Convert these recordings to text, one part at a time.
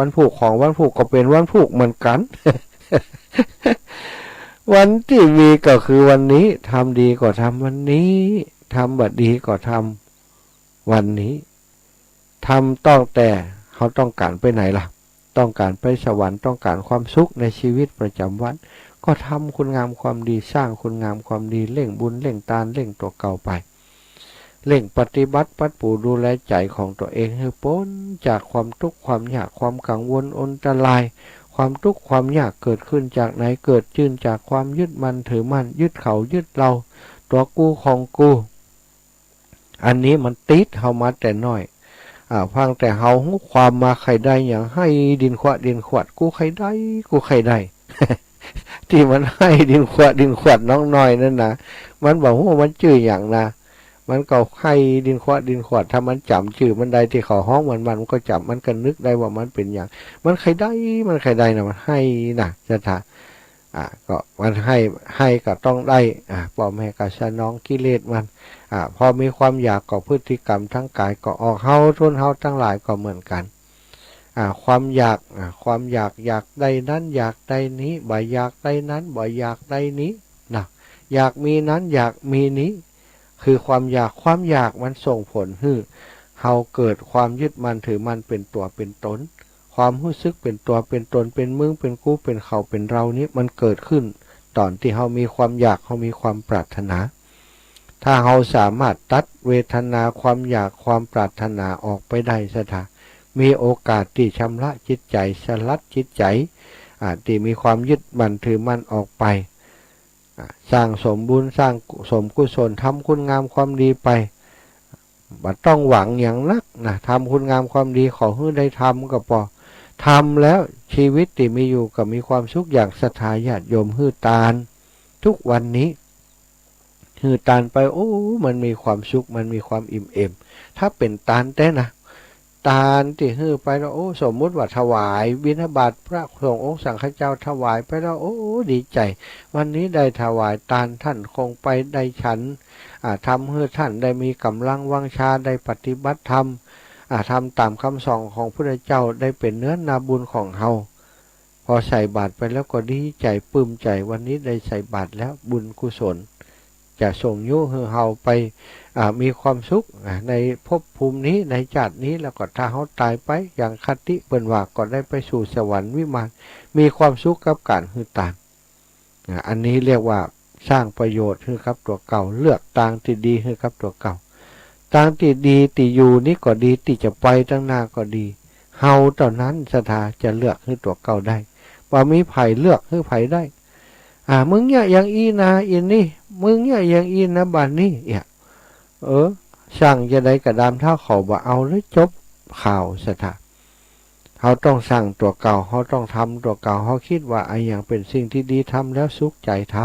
วันผูกของวันผูกก็เป็นวันผูกเหมือนกัน วันที่มีก็คือวันนี้ทำดีก็ทำวันนี้ทำบัดดีก็ทำวันนี้ทำต้องแต่เขาต้องการไปไหนล่ะต้องการไปสวรรค์ต้องการความสุขในชีวิตประจำวันก็ทำคุณงามความดีสร้างคุณงามความดีเร่งบุญเร่งทานเร่งตัวเก่าไปเร่งปฏิบัติปัดปูดูแลใจของตัวเองให้พ้นจากความทุกข์ความยากความกังวลอันตรายความทุกข์ความยากเกิดขึ้นจากไหนเกิดขึ้นจากความยึดมั่นถือมั่นยึดเขายึดเราตัวกูของกูอันนี้มันติดเฮามาแต่น้อยฟังแต่เฮาหูความมาใครได้อย่างให้ดินขวดดินขวดกูใครได้กูใครได้ ที่มันให้ดินขวดดินขวดน้องน้อยนั่นนะมันบอกว่ามันชื่ออย่างนะมันก็ให้ดินขวดดินขวดถ้ามันจำชื่อมันได้ที่เขาห้องมันก็จำมันก็นึกได้ว่ามันเป็นอย่างมันใครได้มันใครได้นะมันให้นะจะถาก็มันให้ก็ต้องได้พ่อแม่ก็สนองกิเลสมันพอมีความอยากก็พฤติกรรมทั้งกายก็ออกเฮาทุนเฮาทั้งหลายก็เหมือนกันความอยากความอยากได้นั้นอยากได้นี้บ่อยากได้นั้นบ่อยากได้นี้นะอยากมีนั้นอยากมีนี้คือความอยากมันส่งผลให้เฮาเกิดความยึดมั่นถือมั่นเป็นตัวเป็นตนความรู้สึกเป็นตัวเป็นตนเป็นมึงเป็นกูเป็นเขาเป็นเรานี้มันเกิดขึ้นตอนที่เฮามีความอยากเฮามีความปรารถนาถ้าเฮาสามารถตัดเวทนาความอยากความปรารถนาออกไปได้ซะถะมีโอกาสที่ชำระจิตใจสลัดจิตใจที่มีความยึดมั่นถือมั่นออกไปสร้างสมบุญสร้างสมกุศลทำคุณงามความดีไปบ่ต้องหวังอย่างนักนะทำคุณงามความดีขอให้ได้ทำก็พอทำแล้วชีวิตที่มีอยู่ก็มีความสุขอย่างศรัทธาญาติโยมฮือตาลทุกวันนี้ฮือตาลไปโอ้มันมีความสุขมันมีความอิ่มเอ็มถ้าเป็นตาลแต่นะตาลที่ฮือไปแล้วโอ้สมมุติว่าถวายบิณฑบาตพระสงฆ์องค์สังฆเจ้าถวายไปแล้วโอ้ดีใจวันนี้ได้ถวายตาลท่านคงไปได้ฉันทำให้ท่านได้มีกำลังวังชาได้ปฏิบัติธรรมทำตามคำสอนของพระพุทธเจ้าได้เป็นเนื้อนาบุญของเฮาพอใส่บาตรไปแล้วก็ดีใจปลื้มใจวันนี้ได้ใส่บาตรแล้วบุญกุศลจะส่งยุให้เฮาไปมีความสุขในภพภูมินี้ในชาตินี้แล้วก็ถ้าเฮาตายไปอย่างคติเปิ้นว่าก็ได้ไปสู่สวรรค์วิมานมีความสุขกับการฮือตานอันนี้เรียกว่าสร้างประโยชน์ให้กับตัวเก่าเลือกทางที่ดีให้กับตัวเก่าทางที่ดีที่อยู่นี้ก็ดีที่จะไปตั้งหน้าก็ดีเฮาเท่านั้นศรัทธาจะเลือกให้ตัวเก่าได้ว่ามีไผเลือกให้ไผได้มึงเนี่ยอย่างอีนะอินนี่มึงเนี่ยอย่างอีนะบ้านนี้ช่างจะได้กระดามเท่าเขาบ่เอาแล้วจบข่าวศรัทธาเขาต้องสั่งตัวเก่าเขาต้องทำตัวเก่าเขาคิดว่าไอ้อย่างเป็นสิ่งที่ดีทำแล้วสุขใจท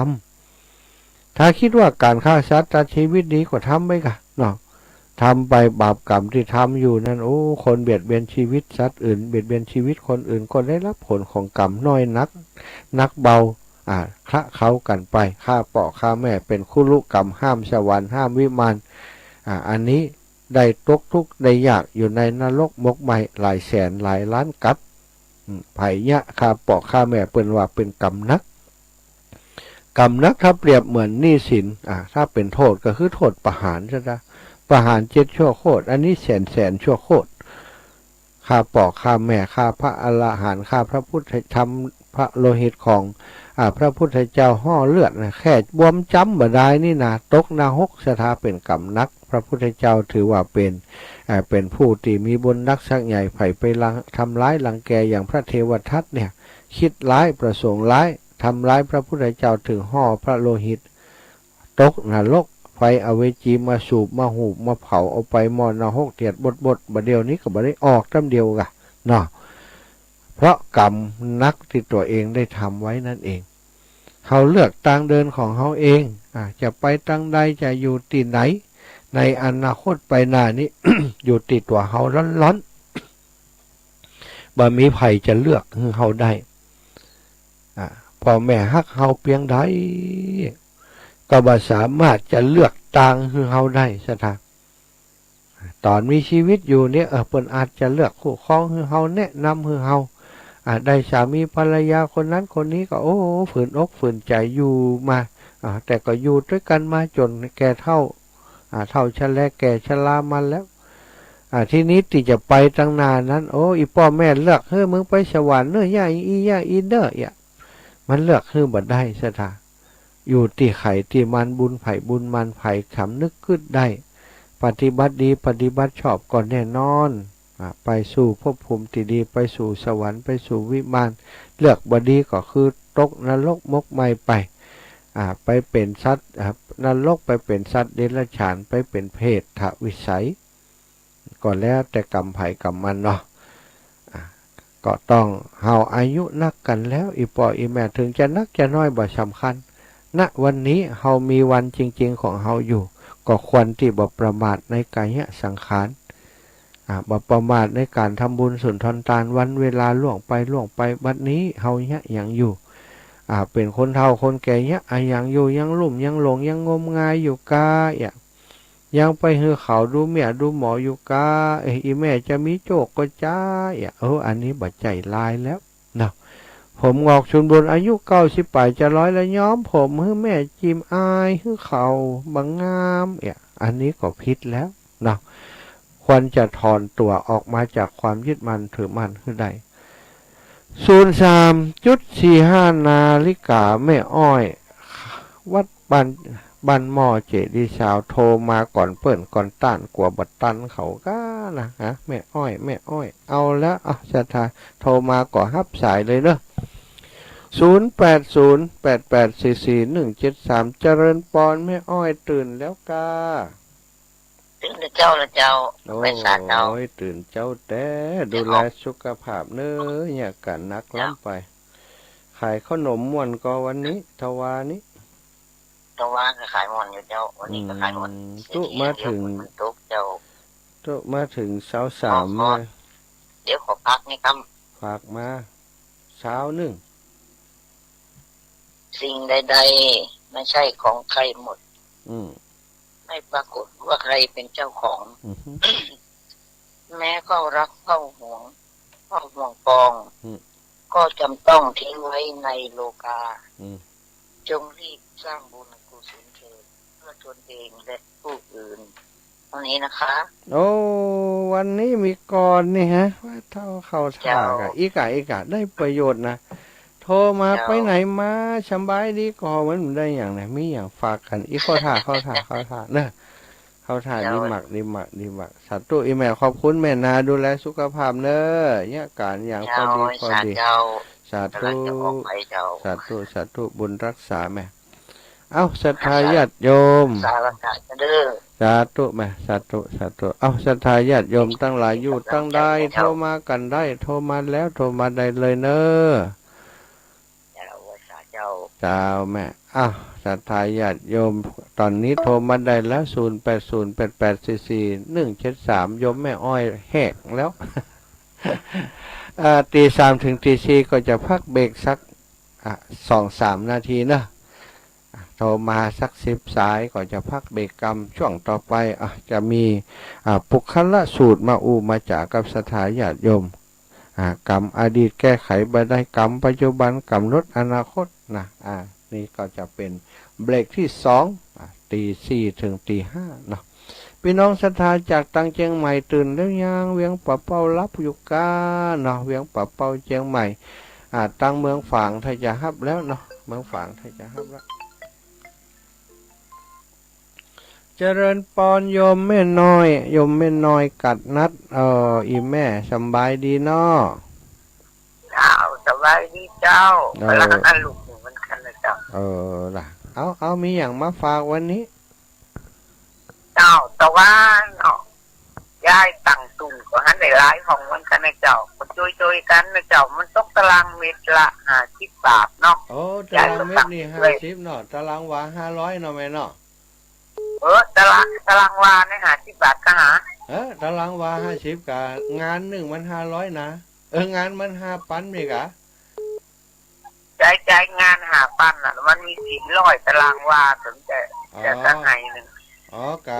ำถ้าคิดว่าการฆ่าสัตว์ตัดชีวิตดีกว่าทำไหมกะเนาะทำไปบาปกรรมที่ทำอยู่นั่นโอ้คนเบียดเบียนชีวิตสัตว์อื่นเบียดเบียนชีวิตคนอื่นก็ได้รับผลของกรรมน้อยนักเบาคะเขากันไปฆ่าพ่อฆ่าแม่เป็นคุรุกรรมห้ามสวรรค์ห้ามวิมานอันนี้ได้ตกทุกข์ได้ยากอยู่ในนรกมกไหมหลายแสนหลายล้านกับไผ่ยะฆ่าพ่อฆ่าแม่เป็นว่าเป็นกรรมนักถ้าเปรียบเหมือนหนี้สินถ้าเป็นโทษก็คือโทษประหารใช่ไหมประหาร7 ชั่วโคตรอันนี้แสนชั่วโคตรฆ่าพ่อฆ่าแม่ฆ่าพระอรหันต์ฆ่าพระพุทธธรรมพระโลหิตของพระพุทธเจ้าห่อเลือดนะแค่บวมจ้ำบ่ได้นี่นะตกนาหกสถาเป็นกรรมนักพระพุทธเจ้าถือว่าเป็นผู้ที่มีบุญนักสักใหญ่ไผ่ไปทำร้ายรังแกอย่างพระเทวทัตเนี่ยคิดร้ายประสงค์ร้ายทำร้ายพระพุทธเจ้าถึงห่อพระโลหิตตกนรกไฟอเวจีมาสูบมาหูบมาเผาเอาไปมอนนาหกเตียดบดบ่เดียวนี้ก็บ่ได้ออกตั้งเดียวกะเนาะเพราะกรรมนักที่ตัวเองได้ทำไว้นั่นเองเขาเลือกทางเดินของเขาเองจะไปทางใดจะอยู่ที่ไหนในอนาคตไปหน้านี้ อยู่ติดตัวเขาล้อนบ่มีไผจะเลือกให้เขาได้พ่อแม่ฮักเขาเพียงใดก็บ่สามารถจะเลือกทางให้เขาได้สักทาง ตอนมีชีวิตอยู่เนี่ยเปิ้นอาจจะเลือกคู่ครองให้เฮาแนะนำให้เฮาได้สามีภรรยาคนนั้นคนนี้ก็โอ้ฝืนอกฝืนใจอยู่มาแต่ก็อยู่ด้วยกันมาจนแก่เฒ่าเฒ่าชะแลแก่ชรามันแล้วทีนี้ที่จะไปตั้งนานนั้นโอ้อีพ่อแม่เลือกเฮ้ยมึงไปสวรรค์เน้อย่าอีย่าอีเด้อมันเลือกเฮ้ยบ่ได้ซะท่าอยู่ที่ไข่ที่มันบุญไผ่บุญมันไผ่ขำนึกขึ้นได้ปฏิบัติดีปฏิบัติชอบก่อนแน่นอนไปสู่ภพภูมิที่ดีไปสู่สวรรค์ไปสู่วิมานเลือกบดีก็คือตกนรกมกไหม้ไปเป็นสัตว์นรกไปเป็นสัตว์เดรัจฉานไปเป็นเพศทวิสัยก่อนแล้วแต่กรรมไผ่กรรมมันเนาะก็ต้องเฮาอายุนักกันแล้วอีปออีแม่ถึงจะนักจะน้อยบ่สำคัญณวันนี้เฮามีวันจริงๆของเฮาอยู่ก็ควรที่บ่ประมาทในกายสังขารบ่ประมาทในการทำบุญสุนทรทานวันเวลาล่วงไปบัดนี้เฮาเนี่ยยังอยู่เป็นคนเฒ่าคนแก่เนี่ยยังอยู่ยังลุ่มยังหลงยังงมงายอยู่กายังไปหือเขาดูเมียดูหมออยู่กาอีแม่จะมีโจกก็จ้าอันนี้บ่ใจลายแล้วเนาะผมงอกชุนบนอายุ90 ปีจะ100แล้วย้อมผมหือแม่จิมอายหือเขาบังงามอันนี้ก็ผิดแล้วเนาะควรจะถอนตัวออกมาจากความยึดมั่นถือมั่นคือใด03.45 นาฬิกาแม่อ้อยวัดบ้านหม้อเจดีสาวโทรมาก่อนเปิ่นก่อนต้านกลัวบัดตันเขาก้านะแม่อ้อยเอาแล้วศรัทธาโทรมาก่อรับสายเลยเนอะ0808844173เจริญปอนแม่อ้อยตื่นแล้วกาตื่นเจ้าละเจ้าไปสารเจ้าตื่นเจ้าแต่ดูแลสุขภาพเนอะเนี่ยกันนักล้ำไปขายขนมม่วนก็วันนี้ทวานี้ก็ขายม่วนอยู่เจ้าวันนี้ก็ขายม่วนตุมาถึงตุกเจ้าตุมาถึง23เลยเดี๋ยวขอพักนี่ครับฝากมาเช้านึงสิ่งใดๆไม่ใช่ของใครหมดไม่ปรากฏว่าใครเป็นเจ้าของแม้เข้ารักเข้าห่วงปองก็จำต้องทิ้งไว้ในโลกาจงรีบสร้างบุญกุศลเถิดเพื่อตนเองและผู้อื่นวันนี้นะคะโอ้วันนี้มีก่อนนี่ฮะว่าเท่าเข้าท่ากะอีกะได้ประโยชน์นะโทรมาไปไหนมาสบายดีก่อมันได้อย่างไหนมีอย่างฝากกันอีเข้าท่าเนอะเข้าท่าดีมากสาธุอีแม่ขอบคุณแม่นาดูแลสุขภาพเนอะเนี่ยการอย่างพอดีสาธุบุญรักษาแม่ศรัทธาญาติโยมสาธุแม่สาธุศรัทธาญาติโยมตั้งหลายอยู่ตั้งได้โทรมากันได้โทรมาแล้วโทรมาได้เลยเนอะเจ้าแม่ศรัทธาญาติโยมตอนนี้โทรมาได้แล้ว0808844173โยมแม่อ้อยแหกแล้วตี 3 ถึงตี 4ก็จะพักเบรกสัก2-3 นาทีนะโทรมาสัก10 สายก็จะพักเบรกกรรมช่วงต่อไปจะมีปุคละสูตรมาจากกับศรัทธาญาติโยมกรรมอดีตแก้ไขบ่ได้กรรมปัจจุบันกำหนดอนาคตนะนี่ก็จะเป็นเบรกที่2ตี 4 ถึงตี 5เนาะพี่น้องศรัทธาจากตังเชียงใหม่ตื่นแล้วยังเวียงป่าเป้ารับอยู่กาเนาะเวียงป่าเป้าเชียงใหม่ตั้งเมืองฝางไทยจะฮับแล้วเนาะเมืองฝางไทยจะฮับแล้วเจริญปอนโยมแม่น้อยกัดนัดอีแม่สบายดีเนาะสบายดีเจ้าแล้วก็ลูกมันคันเลยเจ้าล่ะเอามีอย่างมาฝากวันนี้เจ้าตะวันย้ายตั้งตุ่นก็หันได้หลายห้องมันคันเลยเจ้าก็ช่วยกันนะเจ้ามันตกตารางเมตรละ50 บาทเนาะตารางเมตรนี่50เนาะตารางวา500เนาะแม่เนาะตารางวาเนี่ย50 บาทก็หาตารางวา50กะงานหนึ่งมัน500นะงานมัน5,000มั้ยกะใจงาน5,000น่ะมันมี400ตารางวาสนใจจะตั้งให้นึงกะ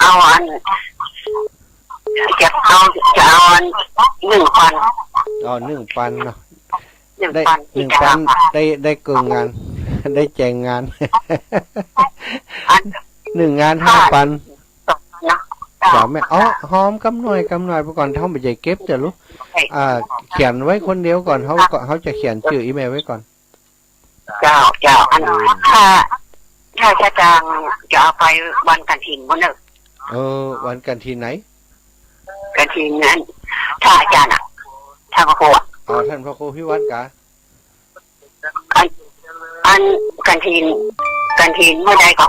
เอาอันจะเอาอัน1,000อ๋อ1,000เนาะได้1,000ที่จะ 1,000ได้เกินงาน ได้แจงงาน อัน 1 งาน 5,000 เนาะ จ้าแม่อ๋อหอมกำหน่อยไปก่อนเท่าไปใจเก็บจะรู้เขียนไว้คนเดียวก่อนเขาจะเขียนชื่ออีเมลไว้ก่อนเจ้าอันถ้าจะจางจะเอาไปวันกันถินบ่เนอะวันกันทีไหนกันถินนั้นถ้าอาจารย์ถ้าพระครูท่านพระครูพิวัตรกะอันกันถินเมื่อใดก็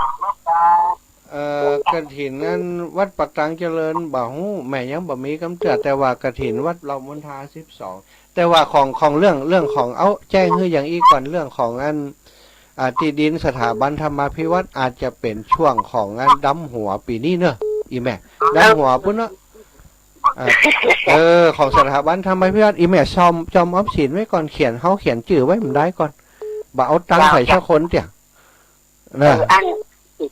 กฐินนั้นวัดปักตังเจริญบ่ฮู้แม่ยังบ่มีกำเตือแต่ว่ากฐินวัดเรามณฑา12แต่ว่าของเรื่องของเอาแจ้งคืออย่างอีกก่อนเรื่องของอันที่ดินสถาบันธรรมาภิวัตรอาจจะเป็นช่วงของอันดำหัวปีนี้เนอะอีแม่ดำหัวพุ่นเนอะของสถาบันธรรมาภิวัตรอีแม่จอมออมสินไว้ก่อนเขียนชื่อไว้มันได้ก่อนบ่เอาตังค์ใส่สักคนเตี่ยนะอัน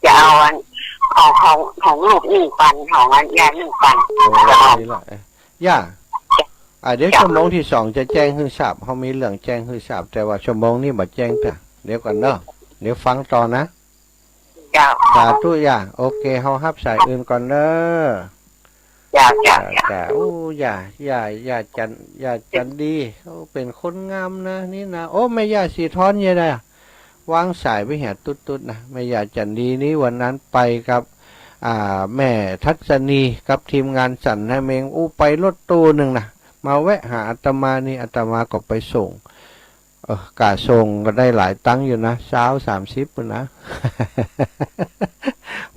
จะเอาอันของลูก1,000ของอันยา1,000จะเอานี่ล่ะย่าเดี๋ยวชั่วโมงที่2จะแจ้งให้ทราบเฮามีเรื่องแจ้งให้ทราบแต่ว่าชั่วโมงนี้บ่แจ้งแต่เดี๋ยวก่อนเนาะเดี๋ยวฟังต่อนะสาธุย่าโอเคเฮารับสายอื่นก่อนเด้อแต่โอ้ย่าจันดีเขาเป็นคนงามนะนี่นะโอ้แม่ย่าสีทอนยังไงวางสายไปแห่ตุ๊ดนะแม่ย่าจันดีนี้วันนั้นไปกับแม่ทัศนีกับทีมงานสันให้เมงไปรถตู้หนึ่งนะมาแวะหาอาตมานี่อาตมาก็ไปส่งกะส่งก็ได้หลายตังค์อยู่นะ30นะ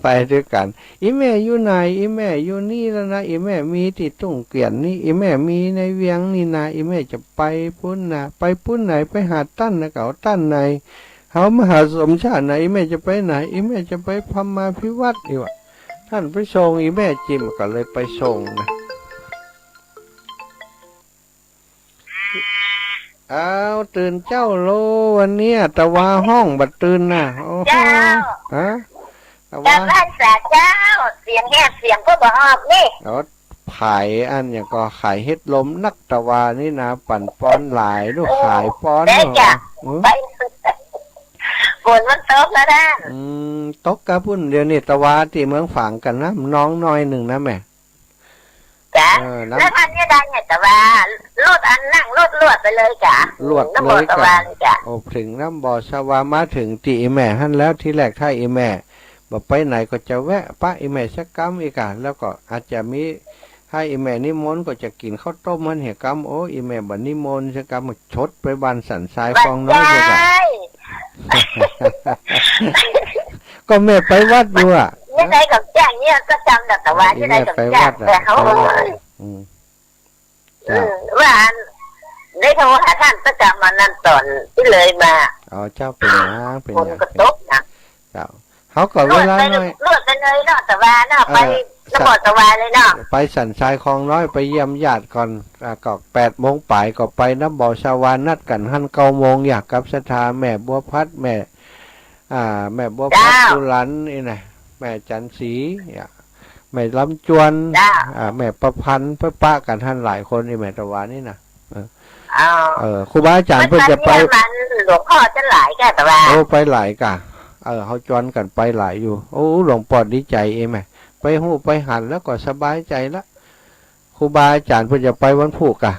ไปด้วยกันอีแม่อยู่ไหนอีแม่อยู่นี่แล้วนะอีแม่มีที่ตุ้งเกลียนนี่อีแม่มีในเวียงนี่นะอีแม่จะไปพุ่นนะไปพุ่นไหนไปหาตั้นนะเขาตั้นไหนเขามหาสมชาติไหนอีแม่จะไปไหนอีแม่จะไปพมาพิวัตรอีวะท่านไปส่งอีแม่จิมก็เลยไปส่งนะตื่นเจ้าโลวันนี้ตะวาห้องบัดตื่นนะเจ้าตะวาบ้านสาเจ้าเสียงแหบเสียงก็บอกออกนี่ขายอันอย่างก็ขายเฮ็ดลมนักตะวานี่นะปั่นป้อนหลายด้วยขายป้อนไปฝนมันตกแล้วนะตกกะพุ่นเดี๋ยวนี้ตะวาที่เมืองฝางกันนะน้องน้อยหนึ่งนะแม่จ้ะแล้วอันนี้ได้เนี่ยแต่ว่าลดอันนั่งลดไปเลยจ้ะลดเลยจ้ะโอ้ถึงน้ำบ่อสวามาถึงตีแม่ท่านแล้วที่แรกถ้าอีแม่บอกไปไหนก็จะแวะป้าอีแม่สักกำอีกแล้วก็อาจจะมีให้อีแม่นิมนต์ก็จะกินข้าวต้มมันเหกำโอ้อีแม่บัดนิมนต์สักกำชดไปบันสันทรายฟองน้อยเลยจ้ะก็แม่ไปวัดอยู่ยังไงกับแจ้งเนี่ยก็จำแต่ว่ายังไงกับแจ้งแต่เขาว่าได้โทรหาท่านประจำมานั่นตอนที่เลยมาเจ้าเป็นคนก็ตกนะเจ้าเขาก็เวลาหน่อยลวดไปเลยเนาะแต่ว่าเนาะไปน้ำบ่อตะวาเลยเนาะไปสันทรายคลองน้อยไปเยี่ยมญาติก่อนก็8 โมงป่ายก็ไปน้ำบ่อสวานัดกันหัน9 โมงอยากกับสถาแม่บัวพัดแม่บัวพัดกุลันนี่นะแม่จันสีแม่ลำจวนแม่ประพันธ์ป้ากันท่านหลายคนนี่แม่ตะวานี่นะครูบาอาจารย์เพิ่งจะไปหลวงพ่อจะหลายแกแต่ว่าไปหลายกะเขาจวนกันไปหลายอยู่หลวงปอดดีใจเองไหมไปหูไปหันแล้วก็สบายใจละครูบาอาจารย์เพิ่งจะไปวันพุธกะ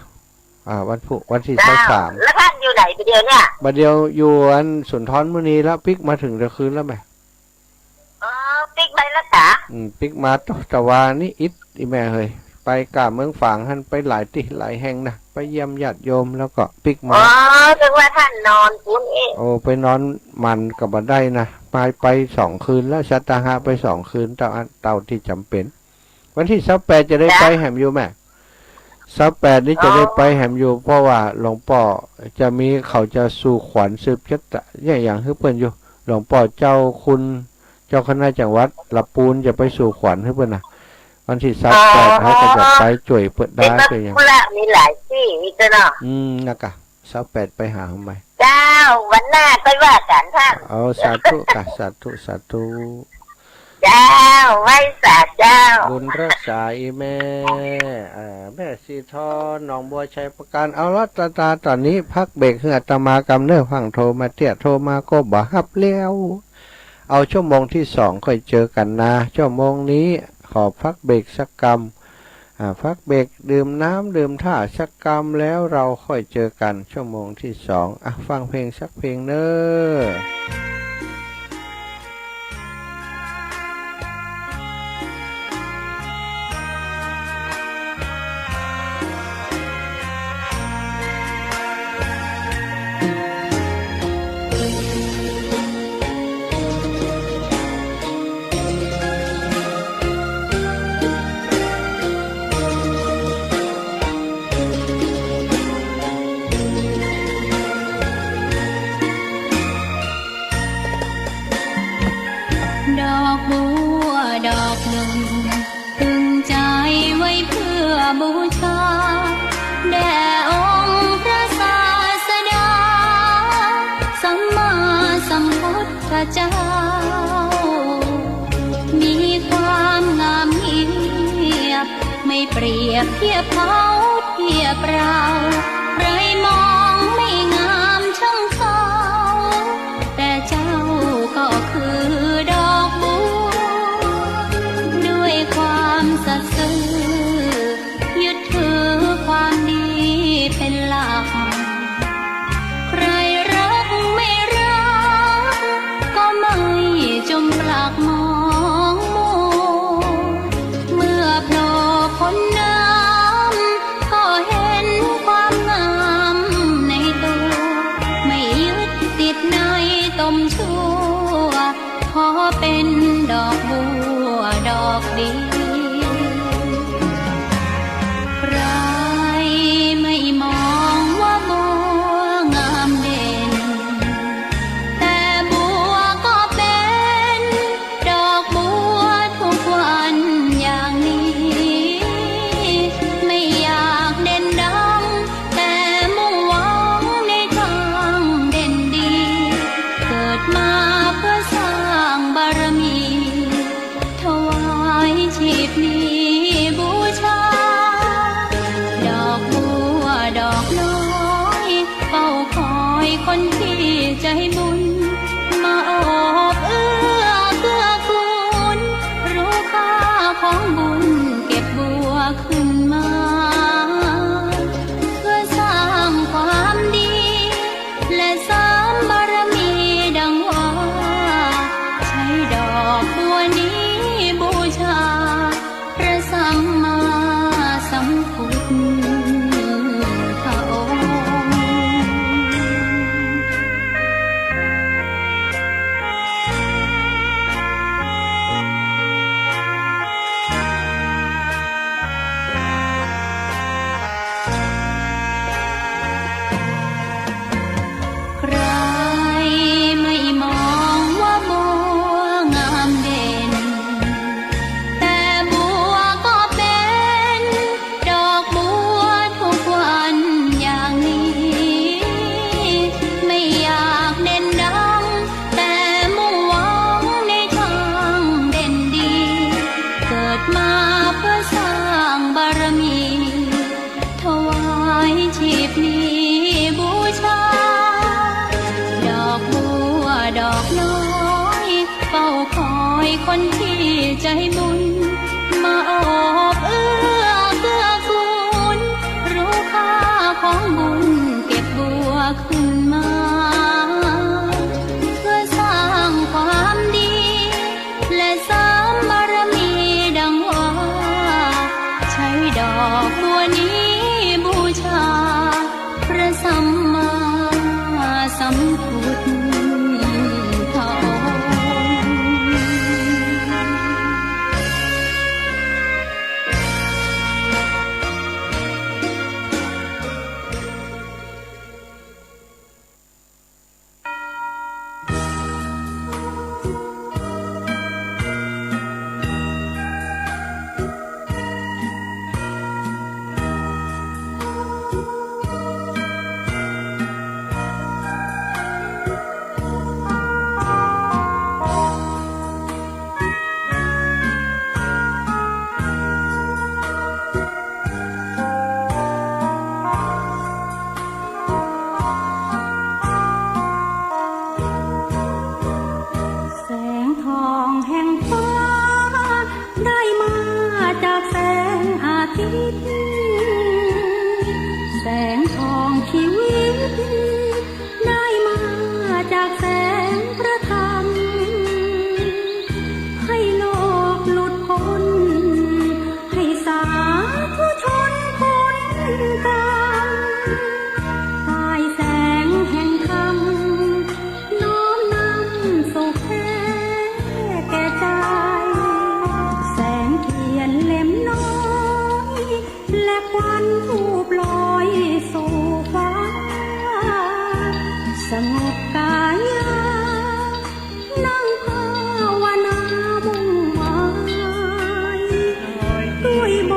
วันพุธวันที่3แล้วท่านอยู่ไหนไปเดียวเนี่ยบัดเดียวอยู่อันสุนทรมุนีแล้วปิกมาถึงเดี๋ยวคืนแล้วไหมปิกไปแล้วจ้ะปิกมาแต่ว่านี่อิดอีแม่เฮ้ยไปกะเมืองฝางท่านไปหลายแห่งนะไปเยี่ยมญาติโยมแล้วก็ปิกมาถึงว่าท่านนอนคุณเองไปนอนมันกับบัดได้นะไป2 คืนแล้วชัตตาหะไป2 คืนเต่าที่จำเป็นวันที่28จะได้ไปแหมอยู่แม่28นี้จะได้ไปแหมอยู่เพราะว่าหลวงพ่อจะมีเขาจะสู่ขวัญสืบชะตาอย่างให้เปิ้นอยู่หลวงพ่อเจ้าคุณเจ้าคณะจังหวัดละปูนจะไปสู่ขวัญให้เปิ้นนะวันที่28เขาก็จะไปจ่วยเปิดได้ไปอย่างมีหลายที่มีเนาะนะคะ28ไปหาทำไมเจ้าวันหน้าไปว่ากันท่านสาธุค่ะสาธุ เจ้าไหว้สาเจ้าบุญรักษาอีแม่แม่สีทอนหนองบัวชัยประการเอาละตาตอนนี้พักเบรกเหือตมากำเนิดฟังโทรมาเตี้ยโทรมาก็บ่ฮับเลี้ยวเอาชั่วโมงที่2ค่อยเจอกันนะชั่วโมงนี้ขอพักเบรกสักกำพักเบรกดื่มน้ำดื่มท่าสักกำแล้วเราค่อยเจอกันชั่วโมงที่2ฟังเพลงสักเพลงเนอะดอกบัวดอกหนึ่งพึงใจไว้เพื่อบูชาแด่องค์พระศาสดาสัมมาสัมพุทธเจ้ามีความงามเงียบไม่เปรียบเทียบเขาเทียบเราใครมองไม่งามช่างเขาแต่เจ้าก็คือดอกบัวด้วยความสัตย์ซื่อยึดถือความดีเป็นหลักใครรักไม่รักก็ไม่จมปลักมองมัวเมื่อโผล่พ้นน้ำก็เห็นความงามในตัวไม่ยึดติดในตมชั่วขอเป็นดอกบัวดอกดีใครไม่มองว่าบัวงามเด่นแต่บัวก็เป็นดอกบัวทุกวันอย่างนี้ไม่อยากเด่นดังแต่มุ่งหวังในทางเด่นดีเกิดมาเพื่อสร้างบารมีถวายชีพนี้บูชาดอกบัวดอกน้อยเฝ้าคอยคนที่ใจบุญมาโอบเอื้อเกื้อกูลรู้ค่าของบุญเก็บบัวขึ้นมาเพื่อสร้างความดีและเสริมบารมีดังว่าใช้ดอกบัวนี้บูชาพระสัมมาสัมพุทธองค์ ใครไม่มองว่าบัวงามเด่นแต่บัวก็เป็นดอกบัวทุกวันอย่างนี้ไม่อยากเด่นดังแต่มุ่งหวังในทางเด่นดีเกิดมาเพื่อสร้างบารมีถวายชีพนี้บูชาดอกบัวดอกน้อยเฝ้าคอยคนที่ใจบุญมาโอบเอื้อเกื้อกูลรู้ค่าของบุญเก็บบัวขึ้นมาเพื่อสร้างความดีและเสริมบารมีดังว่าใช้ดอกบัวนี้บูชาพระสัมมาสัมพุทธองค์ ได้มาจากแสงพระธรรมให้โลกหลุดพ้นให้สาธุชนพ้นกรรมสายแสงแห่งธรรมน้อมนำสุขแท้แก่ใจแสงเทียนเล่มน้อยและควันธูปลอยสู่ฟ้าสงบกายานั่งภาวนามุ่งหมายด้วยบ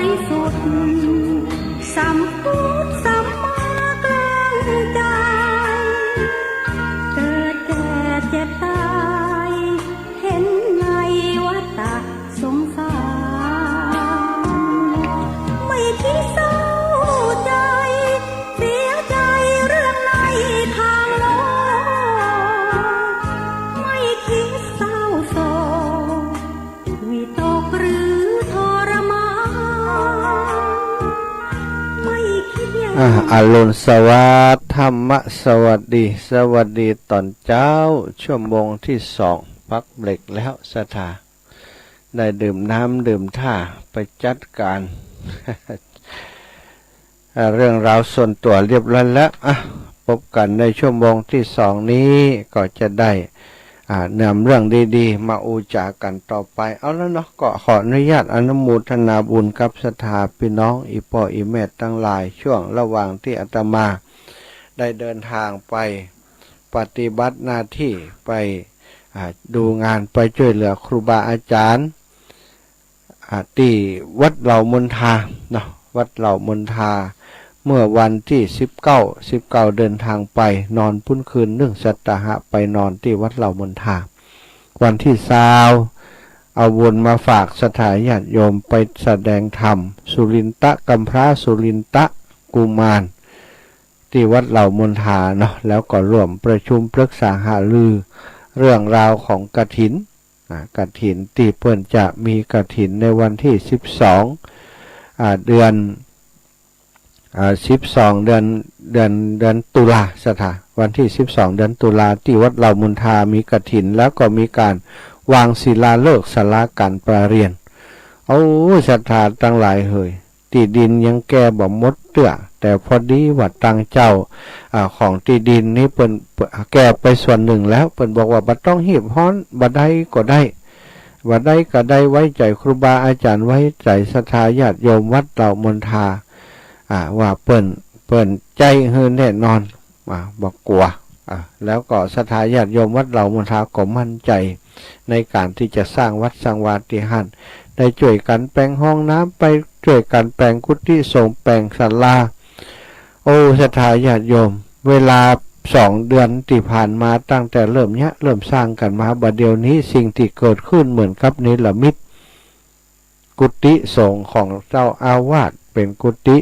ริสุทธิ์สัมพุทธสัมมากลางใจเกิดแก่เจ็บตายเห็นในวัฏฏะสงสารไม่คิดเศร้าใจเสียใจเรื่องในทางโลกไม่คิดเศร้าโศกวิตกหรือทรมานไม่คิดอย่าง อรุณสวัสดิ์ธรรมะสวัสดีสวัสดีตอนเจ้าชั่วโมงที่2พักเบรกแล้วสถาได้ดื่มน้ำดื่มท่าไปจัดการ เรื่องราวส่วนตัวเรียบร้อยแล้วพบกันในชั่วโมงที่2นี้ก็จะได้นำเรื่องดีๆมาอูจากันต่อไปเอาแล้วเนาะก็ขออนุญาตอนุโมทนาบุญกับศรัทธาพี่น้องอีพ่ออีแม่ทั้งหลายช่วงระหว่างที่อาตมาได้เดินทางไปปฏิบัติหน้าที่ไปดูงานไปช่วยเหลือครูบาอาจารย์ที่วัดเหล่ามนทาเนาะวัดเหล่ามนทาเมื่อวันที่19เดินทางไปนอนพุ่นคืน1 สัตหะไปนอนที่วัดเหล่ามนทาวันที่20เอาบุญมาฝากสถานญาติโยมไปแสดงธรรมสุรินตะกัมพร้าสุรินตะกุมารที่วัดเหล่ามนทาเนาะแล้วก็ร่วมประชุมปรึกษาหารือเรื่องราวของกฐินกฐินที่เพิ่นจะมีกฐินในวันที่12เดือน12เดือนตุลาสถาวันที่12เดือนตุลาที่วัดเหล่ามนทามีกฐินแล้วก็มีการวางศิลาฤกษ์ศาลาการประเรียนศรัทธาตั้งหลายเฮยที่ดินยังแก่บ่หมดเตื้อแต่พอดีว่าตังเจ้าของที่ดินนี้เปิ้นแก่ไปส่วนหนึ่งแล้วเปิ้นบอกว่าบ่ต้องหีบฮ้อนบ่ได้ก็ได้บ่ได้ก็ได้ไว้ใจครูบาอาจารย์ไว้ใจศรัทธาญาติโยมวัดเหล่ามนทาว่าเปิ้นใจเฮือแน่นอนบ่กลัวแล้วก็ศรัทธาญาติโยมวัดเหล่ามนทาก็มั่นใจในการที่จะสร้างวัดสร้างวาที่หั่นได้ช่วยกันแปลงห้องน้ำไปช่วยกันแปลงกุฏิสงฆ์แปลงศาลาศรัทธาญาติโยมเวลา2 เดือนที่ผ่านมาตั้งแต่เริ่มสร้างกันมาบัดเดี๋ยวนี้สิ่งที่เกิดขึ้นเหมือนกับเนรมิตกุฏิสงฆ์ของเจ้าอาวาสเป็นกุฏิ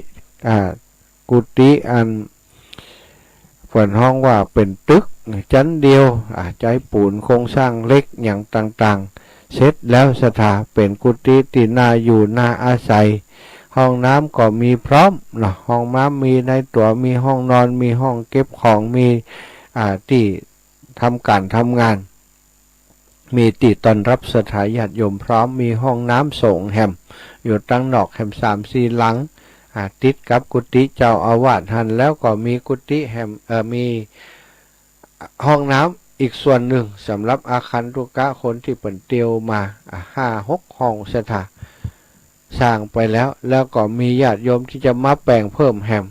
อันเปิดห้องว่าเป็นตึกชั้นเดียวใจปูนโครงสร้างเล็กอย่างต่างๆเสร็จแล้วสถาเป็นกุฏิที่น่าอยู่น่าอาศัยห้องน้ำก็มีพร้อมเนาะห้องน้ำมีในตัวมีห้องนอนมีห้องเก็บของมีที่ทำการทำงานมีที่ต้อนรับสถานญาติโยมพร้อมมีห้องน้ำส่งแฮมอยู่ตั้งนอกแฮม3-4 หลังติดกับกุฏิเจ้าอาวาสหันแล้วก็มีกุฏิแฮมมีห้องน้ำอีกส่วนหนึ่งสำหรับอาคารตุกะคนที่เปิ่นเตียวมา5-6 ห้องสถานสร้างไปแล้วก็มีญาติโยมที่จะมาแปลงเพิ่มแฮม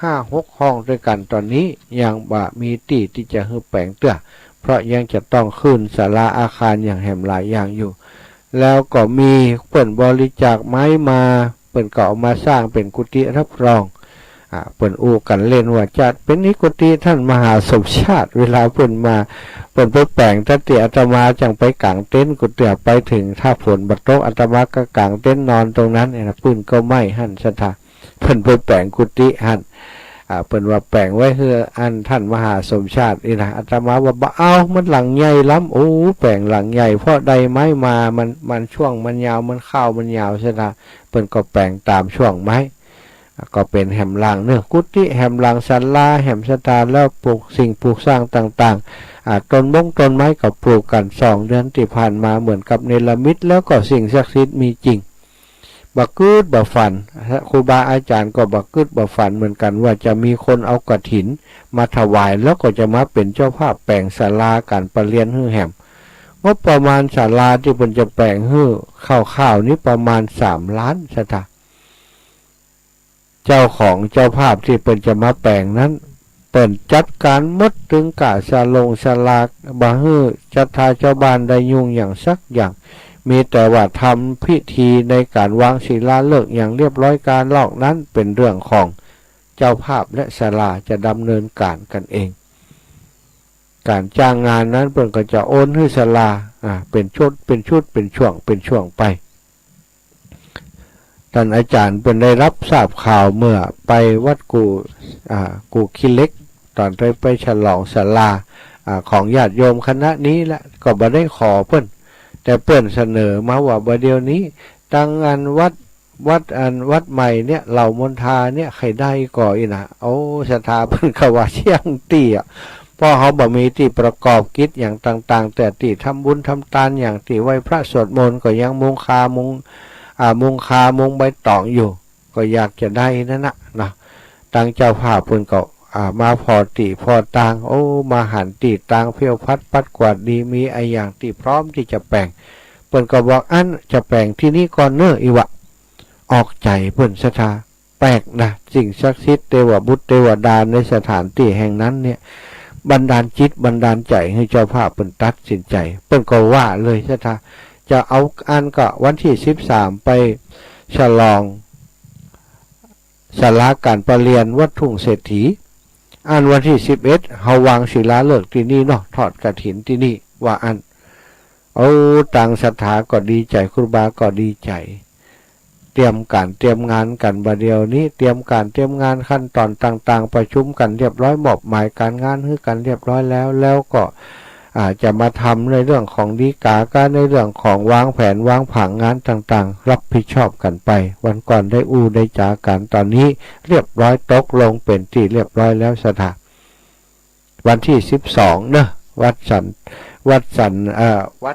5-6 ห้องด้วยกันตอนนี้ยังบ่มีที่จะให้แปลงเตื้อเพราะยังจะต้องขึ้นศาลาอาคารอย่างแฮมหลายอย่างอยู่แล้วก็มีเปิ่นบริจาคไม้มาเปิ่นก็เอามาสร้างเป็นกุฏิรับรองเปิ่นอู้กันเล่นว่าจัดเป็นนิกุฏิท่านมหาสมชาติเวลาเปิ่นมาเปิ่นไปแปลงตะเตียอาตมาจังไปกางเต็นท์กุฏิไปถึงถ้าฝนบัดตกอาตมาก็กางเต็นท์นอนตรงนั้นเนี่ยปืนก็ไม่หั่นสถาเปิ่นไปแปลงกุฏิหั่นเปิ่นว่าแปลงไว้เพื่ออันท่านมหาสมชาตินี่นะอาตมาว่าบ่เอามันหลังใหญ่ล้ำแปลงหลังใหญ่เพราะใดไม้มามันช่วงมันยาวมันเข้ามันยาวสถาเปิ่นก็แปลงตามช่วงไม้ ก็เป็นแหมลางเนื้อกุฏิแหมลางศาลาแหมสถานแล้วปลูกสิ่งปลูกสร้างต่างๆต้นไม้ก็ปลูกกัน2 เดือนที่ผ่านมาเหมือนกับเนรมิตแล้วก็สิ่งศักดิ์สิทธิ์มีจริงบักกึดบักฝันครูบาอาจารย์ก็บักกึดบักฝันเหมือนกันว่าจะมีคนเอากฐินมาถวายแล้วก็จะมาเป็นเจ้าภาพแปลงศาลาการประเรียนฮื้อแหมงบประมาณศาลาที่เพิ่นจะแปลงฮื้อข้าวๆนี้ประมาณ3 ล้านสตางค์เจ้าของเจ้าภาพที่เพิ่นจะมาแปลงนั้นเปิ่นจัดการหมดถึงกะศาลาบ่ฮื้อจัตตาเจ้าบ้านได้ยุ่งอย่างสักอย่างมีแต่ว่าทำพิธีในการวางศิลาฤกษ์อย่างเรียบร้อยการลอกนั้นเป็นเรื่องของเจ้าภาพและศาลาจะดำเนินการกันเองการจ้างงานนั้นเพิ่นก็จะโอนให้ศาลาเป็นชุดเป็นช่วงไปท่านอาจารย์เพิ่นได้รับทราบข่าวเมื่อไปวัดกูคิเล็กตอนไปฉลองศาลาของญาติโยมคณะนี้แหละก็บ่ได้ขอเพิ่นแต่เพิ่นเสนอมาว่าบ่เดี๋ยวนี้ตั้งอันวัดใหม่เนี่ยเหล่ามณฑาเนี่ยใครได้ก่ออีนะโอ้ศรัทธาเพิ่นก็ว่าเชี่ยงตี้เพราะเขาบ่มีที่ประกอบกิจอย่างต่างๆแต่ที่ทำบุญทำทานอย่างที่ไหว้พระสวดมนต์ก็ยังมุงคามุงใบตองอยู่ก็อยากจะได้นั่นนะตั้งเจ้าภาพเพิ่นก็มาพอต่างโอ้มาหันตีต่างเพียวพัดปัดกวาดดีมีไออย่างที่พร้อมที่จะแปลงเพิ่นก็บอกอันจะแปลงที่นี่ก่อนเน้ออีวะออกใจเพิ่นศรัทธาแปลกนะสิ่งศักดิ์สิทธิ์เทวบุตรเทวดาในสถานที่แห่งนั้นเนี่ยบันดาลจิตบันดาลใจให้เจ้าภาพเพิ่นตัดสินใจเพิ่นก็ว่าเลยศรัทธาจะเอาอันก็วันที่13ไปฉลองศาลาการประเรียนวัดทุ่งเศรษฐีอันวันที่11เฮาวางศิลาฤกษ์ที่นี่เนาะทอดกฐินที่นี่ว่าอันเอาต่างศรัทธาก็ดีใจครูบาก็ดีใจเตรียมงานกันบัดเดี๋ยวนี้เตรียมงานขั้นตอนต่างๆประชุมกันเรียบร้อยมอบหมายการงานให้กันเรียบร้อยแล้วก็จะมาทำในเรื่องของดีกาการในเรื่องของวางแผนวางผังงานต่างๆรับผิดชอบกันไปวันก่อนได้ได้จากันตอนนี้เรียบร้อยตกลงเป็นที่เรียบร้อยแล้วสถานวันที่12เนอะวัดสันวั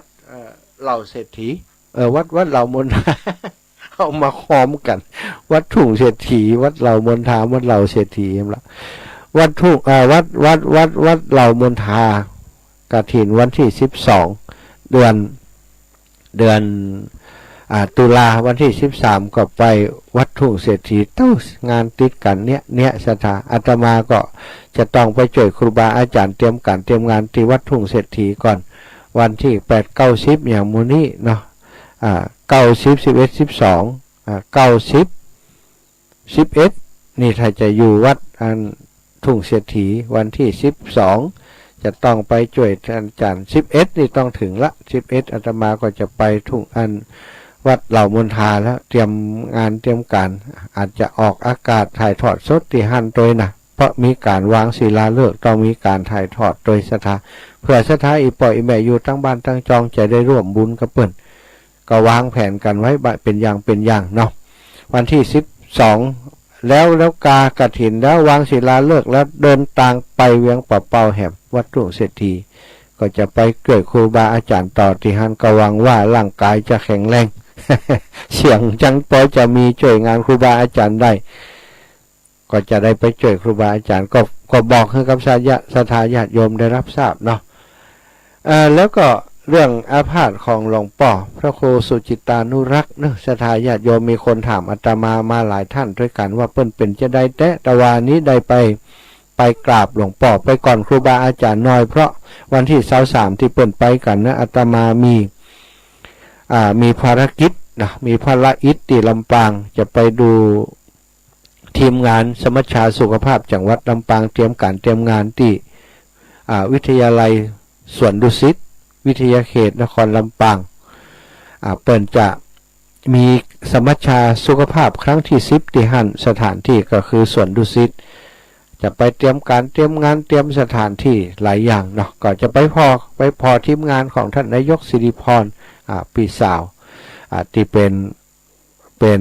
ดเหล่าเศรษฐีวัดเหล่ามนทาเอามาคอมกันวัดทุ่งเศรษฐีวัดเหล่ามนทาวัดเหล่าเศรษฐีละวัดทุ่งวัดเหล่ามนทากฐินวันที่12เดือนตุลาวันที่13ก็ไปวัดทุ่งเศรษฐีงานติดกันเนี่ยศรัทธาอาตมาก็จะต้องไปช่วยครูบาอาจารย์เตรียมงานที่วัดทุ่งเศรษฐีก่อนวันที่8 9 10อย่างมื้อนี้เนาะ9 10 11 12 9 10 11นี่ถ้าจะอยู่วัดอันทุ่งเศรษฐีวันที่12จะต้องไปช่วยอาจารย์11นี่ต้องถึงละ11อาตมาก็จะไปทุ่งอันวัดเหล่ามนทาแล้วเตรียมงานเตรียมการอาจจะออกอากาศถ่ายทอดสดที่หันโดยนะเพราะมีการวางศิลาฤกษ์ต้องมีการถ่ายทอดโดยศรัทธาเพื่อศรัทธาอีปล่อยอีแม่อยู่ตั้งบ้านตั้งจองจะได้ร่วมบุญกับเปิ้นก็วางแผนกันไว้เป็นอย่างเนาะวันที่12แล้วกากฐินแล้ววางศิลาฤกษ์แล้วเดินทางไปเวียงป่าเป่าแหมวัดทุ่งเศรษฐีก็จะไปเกิดครูบาอาจารย์ต่อที่หันก็หวังว่าร่างกายจะแข็งแรง เสียงจังพอจะมีช่วยงานครูบาอาจารย์ได้ก็จะได้ไปช่วยครูบาอาจารย์ก็บอกให้กับศรัทธาญาติโยมได้รับทราบเนาะแล้วก็เรื่องอาพาธของหลวงพ่อพระครูสุจิตานุรักษ์เนาะศรัทธาญาติโยมมีคนถามอาตมาหลายท่านด้วยกันว่าเปิ้นเป็นจะได้แต่วานี้ได้ไปกราบหลวงพ่อไปก่อนครูบาอาจารย์น้อยเพราะวันที่23ที่เปิ้นไปกันนะอาตมามีภารกิจนะมีภารกิจที่ลำปางจะไปดูทีมงานสมัชชาสุขภาพจังหวัดลำปางเตรียมงานที่วิทยาลัยสวนดุสิตวิทยาเขตนครลำปางเปิ้นจะมีสมัชชาสุขภาพครั้งที่10ที่หันสถานที่ก็คือสวนดุสิตจะไปเตรียมงานเตรียมสถานที่หลายอย่างเนาะก็จะไปพอทีมงานของท่านนายกสิริพรปีสาวที่เป็น เป็น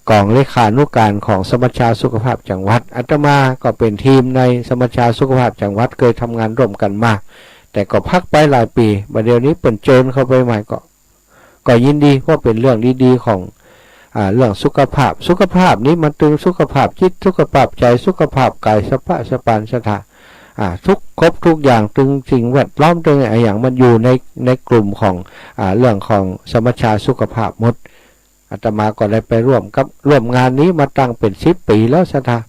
กองเลขานุการของสมัชชาสุขภาพจังหวัดอาตมาก็เป็นทีมในสมัชชาสุขภาพจังหวัดเคยทำงานร่วมกันมาแต่ก็พักไปหลายปีบัดเดี๋ยวนี้เปิ่นโจรเข้าไปใหม่ก็ยินดีเพราะเป็นเรื่องดีๆของเรื่องสุขภาพนี้มันตึงสุขภาพจิตสุขภาพใจสุขภาพกายสภาพสปานสถาทุกครบทุกอย่างตึงสิ่งแวดล้อมตึงอะไรอย่างมันอยู่ในกลุ่มของเรื่องของสมัชชาสุขภาพหมดอาตมาก็ได้ไปร่วมงานนี้มาตั้งเป็น10 ปีแล้วสถา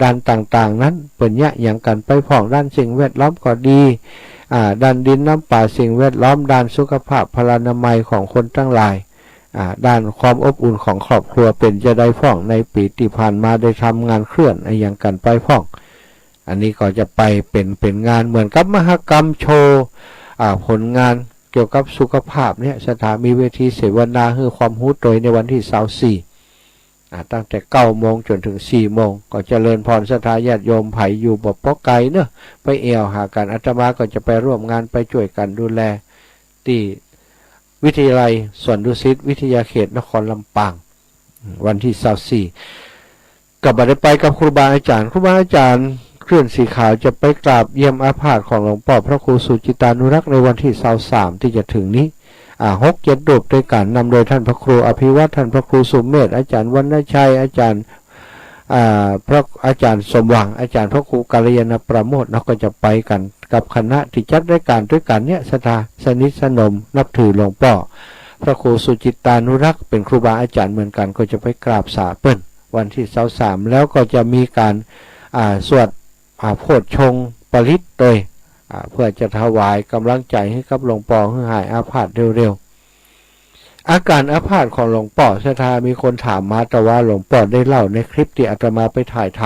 ด้านต่างๆนั้นเปิ่นเนี่ยอย่างกันไปพ้องด้านสิ่งแวดล้อมก็ดีด้านดินน้ำป่าสิ่งแวดล้อมด้านสุขภาพพลานามัยของคนทั้งหลายด้านความอบอุ่นของครอบครัวเป็นจะได้พ้องในปีที่ผ่านมาได้ทำงานเคลื่อนอย่างกันไปพ้องอันนี้ก็จะไปเป็นงานเหมือนกับมหกรรมโชว์ผลงานเกี่ยวกับสุขภาพเนี่ยสถามีเวทีเสวนาให้ความรู้โดยในวันที่24ตั้งแต่9 โมงจนถึง4 โมงก็เจริญพรศรัทธาญาติโยมไผอยู่บ่ปอกไกลเนอะไปเอวหากันอาตมาก็จะไปร่วมงานไปช่วยกันดูแลที่วิทยาลัยสวนดุสิตวิทยาเขตนครลำปางวันที่24ก็ได้ไปกับครูบาอาจารย์เคลื่อนสีขาวจะไปกราบเยี่ยมอาพาธของหลวงพ่อพระครูสุจิตานุรักษ์ในวันที่23ที่จะถึงนี้6-7 รูปด้วยกันนำโดยท่านพระครูอภิวัตรท่านพระครูสุเมธอาจารย์วรรณชัยอาจารย์พระอาจารย์สมหวังอาจารย์พระครูกัลยาณประโมทเราก็จะไปกันกับคณะที่จัดรายการด้วยกันเนี่ยศรัทธาสนิทสนมนับถือหลวงพ่อพระครูสุจิตานุรักษ์เป็นครูบาอาจารย์เหมือนกันก็จะไปกราบสาเปิ้ลวันที่23แล้วก็จะมีการสวดโพชฌงค์ปริตโดยเพื่อจะถวายกำลังใจให้กับหลวงพ่อให้หายอาพาธเร็วๆอาการอาพาธของหลวงพ่อศรัทธามีคนถามมาแต่ว่าหลวงพ่อได้เล่าในคลิปที่อาตมาไปถ่ายท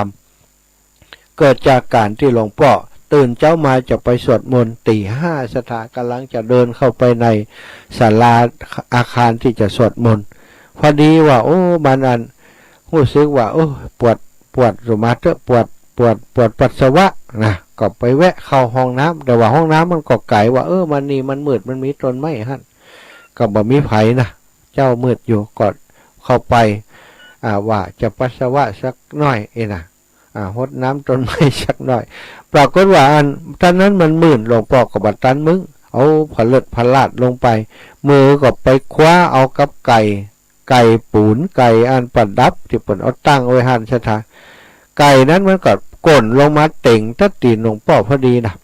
ำเกิดจากการที่หลวงพ่อตื่นเจ้ามาจะไปสวดมนต์ตี 5ศรัทธากำลังจะเดินเข้าไปในศาลาอาคารที่จะสวดมนต์พอดีว่ามันรู้สึกว่าปวดสมาธิปวดปัสสาวะนะก็ไปแวะเข้าห้องน้ำแต่ว่าห้องน้ำมันก็ไกลว่ามันนี่มันมืดมันมีต้นไม้หั่นก็บ่มีไผนะเจ้ามืดอยู่ก็เข้าไปว่าจะปัสสาวะสักหน่อยนะหดน้ำต้นไม้สักหน่อยปรากฏว่าท่านนั้นมันมืดหลวงพ่อก็บัดตันมึงเอาผลาดลงไปมือก็ไปคว้าเอากับไก่ปูนไก่ประดับที่เพิ่นเอาตั้งไว้หั่นซะท่าไก่นั้นมันก็ก่นลงมาเต่งตัดตีนหลวงพ่อพอดีนะ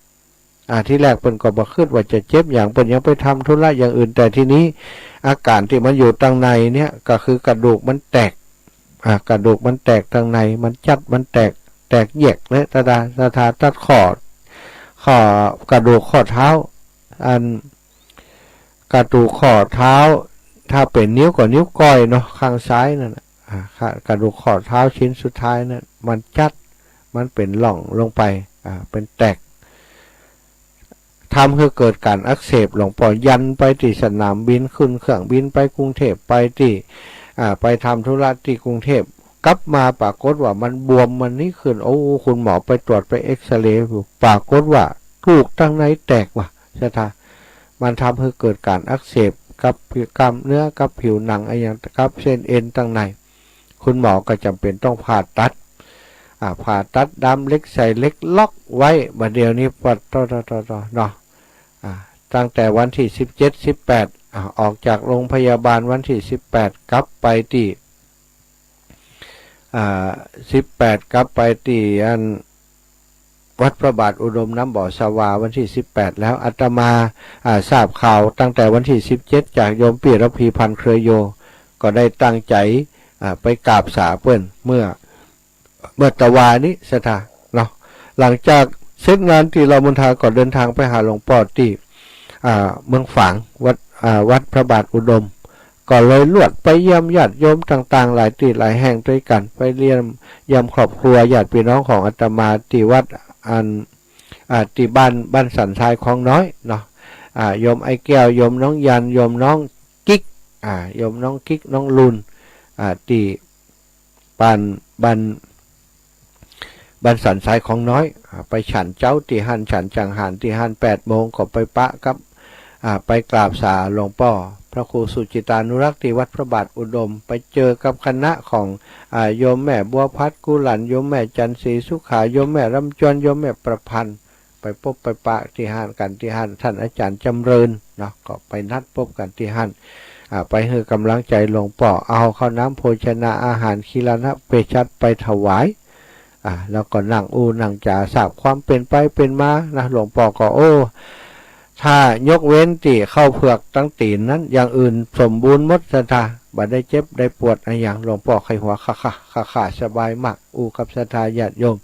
ที่แรกเพิ่นก็บ่คิดว่าจะเจ็บอย่างเพิ่นยังไปทำธุระอย่างอื่นแต่ทีนี้อาการที่มันอยู่ทางในเนี่ยก็คือกระดูกมันแตกกระดูกมันแตกทางในมันจัดมันแตกแยกและตาตัดข้อกระดูกข้อเท้ากระดูกข้อเท้าถ้าเป็นนิ้วก็นิ้วก้อยเนาะข้างซ้ายนั่นกระดูกข้อเท้าชิ้นสุดท้ายนั่นมันจัดมันเป็นหล่องลงไปเป็นแตกทำให้เกิดการอักเสบหลวงพ่อยันไปที่สนามบินขึ้นเครื่องบินไปกรุงเทพไปที่ไปทำธุระที่กรุงเทพกลับมาปรากฏว่ามันบวมมันนี่ขึ้นคุณหมอไปตรวจไปเอ็กซเรย์ปรากฏว่าลูกตั้งในแตกว่ะใช่ไหมมันทำให้เกิดการอักเสบกับกล้ามเนื้อกับผิวหนังอะไรอย่างกับเส้นเอ็นตั้งในคุณหมอก็จำเป็นต้องผ่าตัดดามเล็กใส่เล็กล็อกไว้บัดเดียวนี้ปวดต่อเนาะตั้งแต่วันที่17-18ออกจากโรงพยาบาลวันที่18กลับไปที่18กลับไปที่วัดพระบาทอุดมน้ำบ่อสวาวันที่18แล้วอาตมาทราบข่าวตั้งแต่วันที่17จากโยมปีระพีพันธ์เครือโย ก็ได้ตั้งใจไปกราบสาเปิ้นเมื่อตะวานี้สถาเนาะหลังจากเสร็จงานที่เรามณฑาก็เดินทางไปหาหลวงป่อที่เมืองฝางวัดพระบาทอุดมก็เลยลวดไปเยี่ยมญาติโยมต่างๆหลายที่หลายแห่งด้วยกันไปเยี่ยมครอบครัวญาติพี่น้องของอาตมาที่วัดที่บ้านสันทรายคลองน้อยเนาะโยมไอ้แก้วโยมน้องยันโยมน้องกิ๊กโยมน้องกิ๊กน้องลุนที่บ้านสันทรายคลองน้อยไปฉันเจ้าที่หันฉันจังหันที่หัน8 โมงก็ไปปะครับไปกราบสาหลวงพ่อพระครูสุจิตานุรักษ์ที่วัดพระบาทอุดมไปเจอกับคณะของโยมแม่บัวพัดกุหลันโยมแม่จันทรีสุขาโยมแม่รำจวนโยมแม่ประพันธ์ไปพบไปปะที่หันกันที่หันท่านอาจารย์จำเริญเนาะก็ไปนัดพบกันที่หันไปให้กำลังใจหลวงพ่อเอาข้าวน้ำโภชนะอาหารคีรณะเปชัดไปถวายแล้วก็นั่งนั่งจ่าทราบความเป็นไปเป็นมานะหลวงพ่อก็ถ้ายกเว้นตีเข้าเผือกตั้งตีนนั้นอย่างอื่นสมบูรณ์หมดสถาบ่ได้เจ็บได้ปวดอะไรอย่างหลวงพ่อใครหัวขาสบายมากกับศรัทธาญาติโยม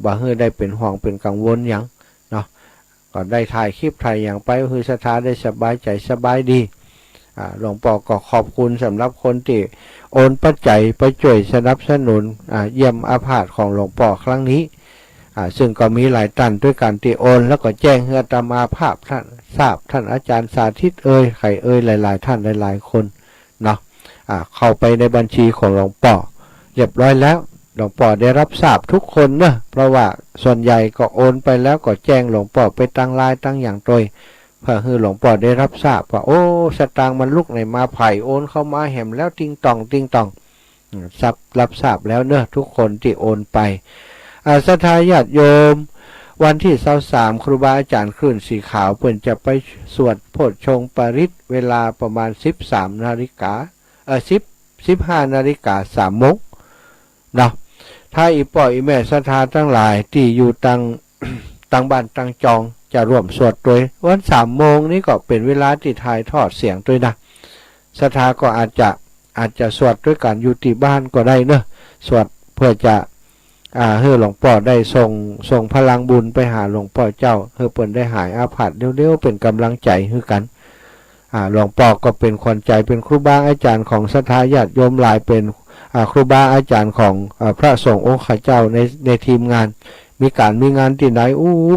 บ่เฮือได้เป็นห่วงเป็นกังวลอย่างเนาะก็ได้ถ่ายคลิปถ่ายอย่างไปคือศรัทธาได้สบายใจสบายดีหลวงพ่อก็ขอบคุณสำหรับคนที่โอนปัจจัยไปช่วยสนับสนุนเยี่ยมอาพาธของหลวงพ่อครั้งนี้ซึ่งก็มีหลายท่านด้วยการที่โอนแล้วก็แจ้งให้อาตมาภาพท่านทราบท่านอาจารย์สาธิตใครหลายๆท่านหลายๆคนเนาะเข้าไปในบัญชีของหลวงพ่อเรียบร้อยแล้วหลวงพ่อได้รับทราบทุกคนเนอะเพราะว่าส่วนใหญ่ก็โอนไปแล้วก็แจ้งหลวงพ่อไปตั้งลายตั้งอย่างโดยเพื่อให้หลวงพ่อได้รับทราบว่าสตางค์มันลุกในมาไผ่โอนเข้ามาแหมแล้วติ้งต่องรับทราบแล้วเนอะทุกคนที่โอนไปศรัทธาญาติโยมวันที่23ครูบาอาจารย์คลื่นสีขาวเพิ่นจะไปสวดโพชฌงค์ปริตเวลาประมาณ13 นาฬิกา15 นาฬิกา3 โมงเนาะถ้าอีป่ออีแม่ศรัทธาทั้งหลายที่อยู่ตั้งบ้านตั้งจองจะร่วมสวดโดยวัน3 โมงนี้ก็เป็นเวลาที่ถ่ายทอดเสียงด้วยนะศรัทธาก็อาจจะสวดด้วยกันอยู่ที่บ้านก็ได้เนอะสวดเพื่อจะให้หลวงพ่อได้ส่งพลังบุญไปหาหลวงพ่อเจ้าให้เปิ้นได้หายอาพาธเร็วๆเป็นกำลังใจให้กันหลวงพ่อก็เป็นคนใจเป็นครูบาอาจารย์ของศรัทธาญาติโยมหลายเป็นครูบาอาจารย์ของพระสงฆ์องค์ข้าเจ้าในทีมงานมีงานที่ไหน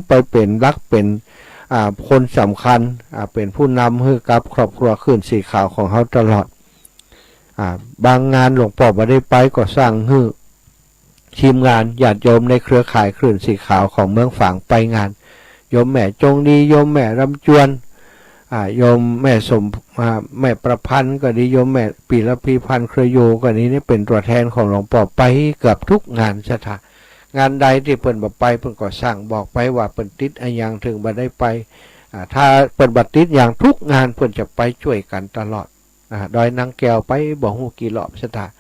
ไปเป็นรักเป็นคนสำคัญเป็นผู้นำให้กับครอบครัวขึ้นสีขาวของเขาตลอดบางงานหลวงพ่อไม่ได้ไปก็สร้างให้ทีมงานญาติโยมในเครือข่ายคลื่นสีขาวของเมืองฝางไปงานโยมแม่จงดีโยมแม่รำจวนโยมแม่สมแม่ประพันธ์ก็ดีโยมแม่ปีละพีพันธ์เครือโยก็นี้นี่เป็นตัวแทนของหลวงพ่อไปเกือบทุกงานสถานงานใดที่เปิ่นบ่ไปเปิ่นก็สั่งบอกไปว่าเปิ่นติดอย่างถึงบ่ได้ไปถ้าเปิ่นบัดติดอย่างทุกงานเปิ่นจะไปช่วยกันตลอดดอยนางแก้วไปบ่ฮู้กี่รอบสถาน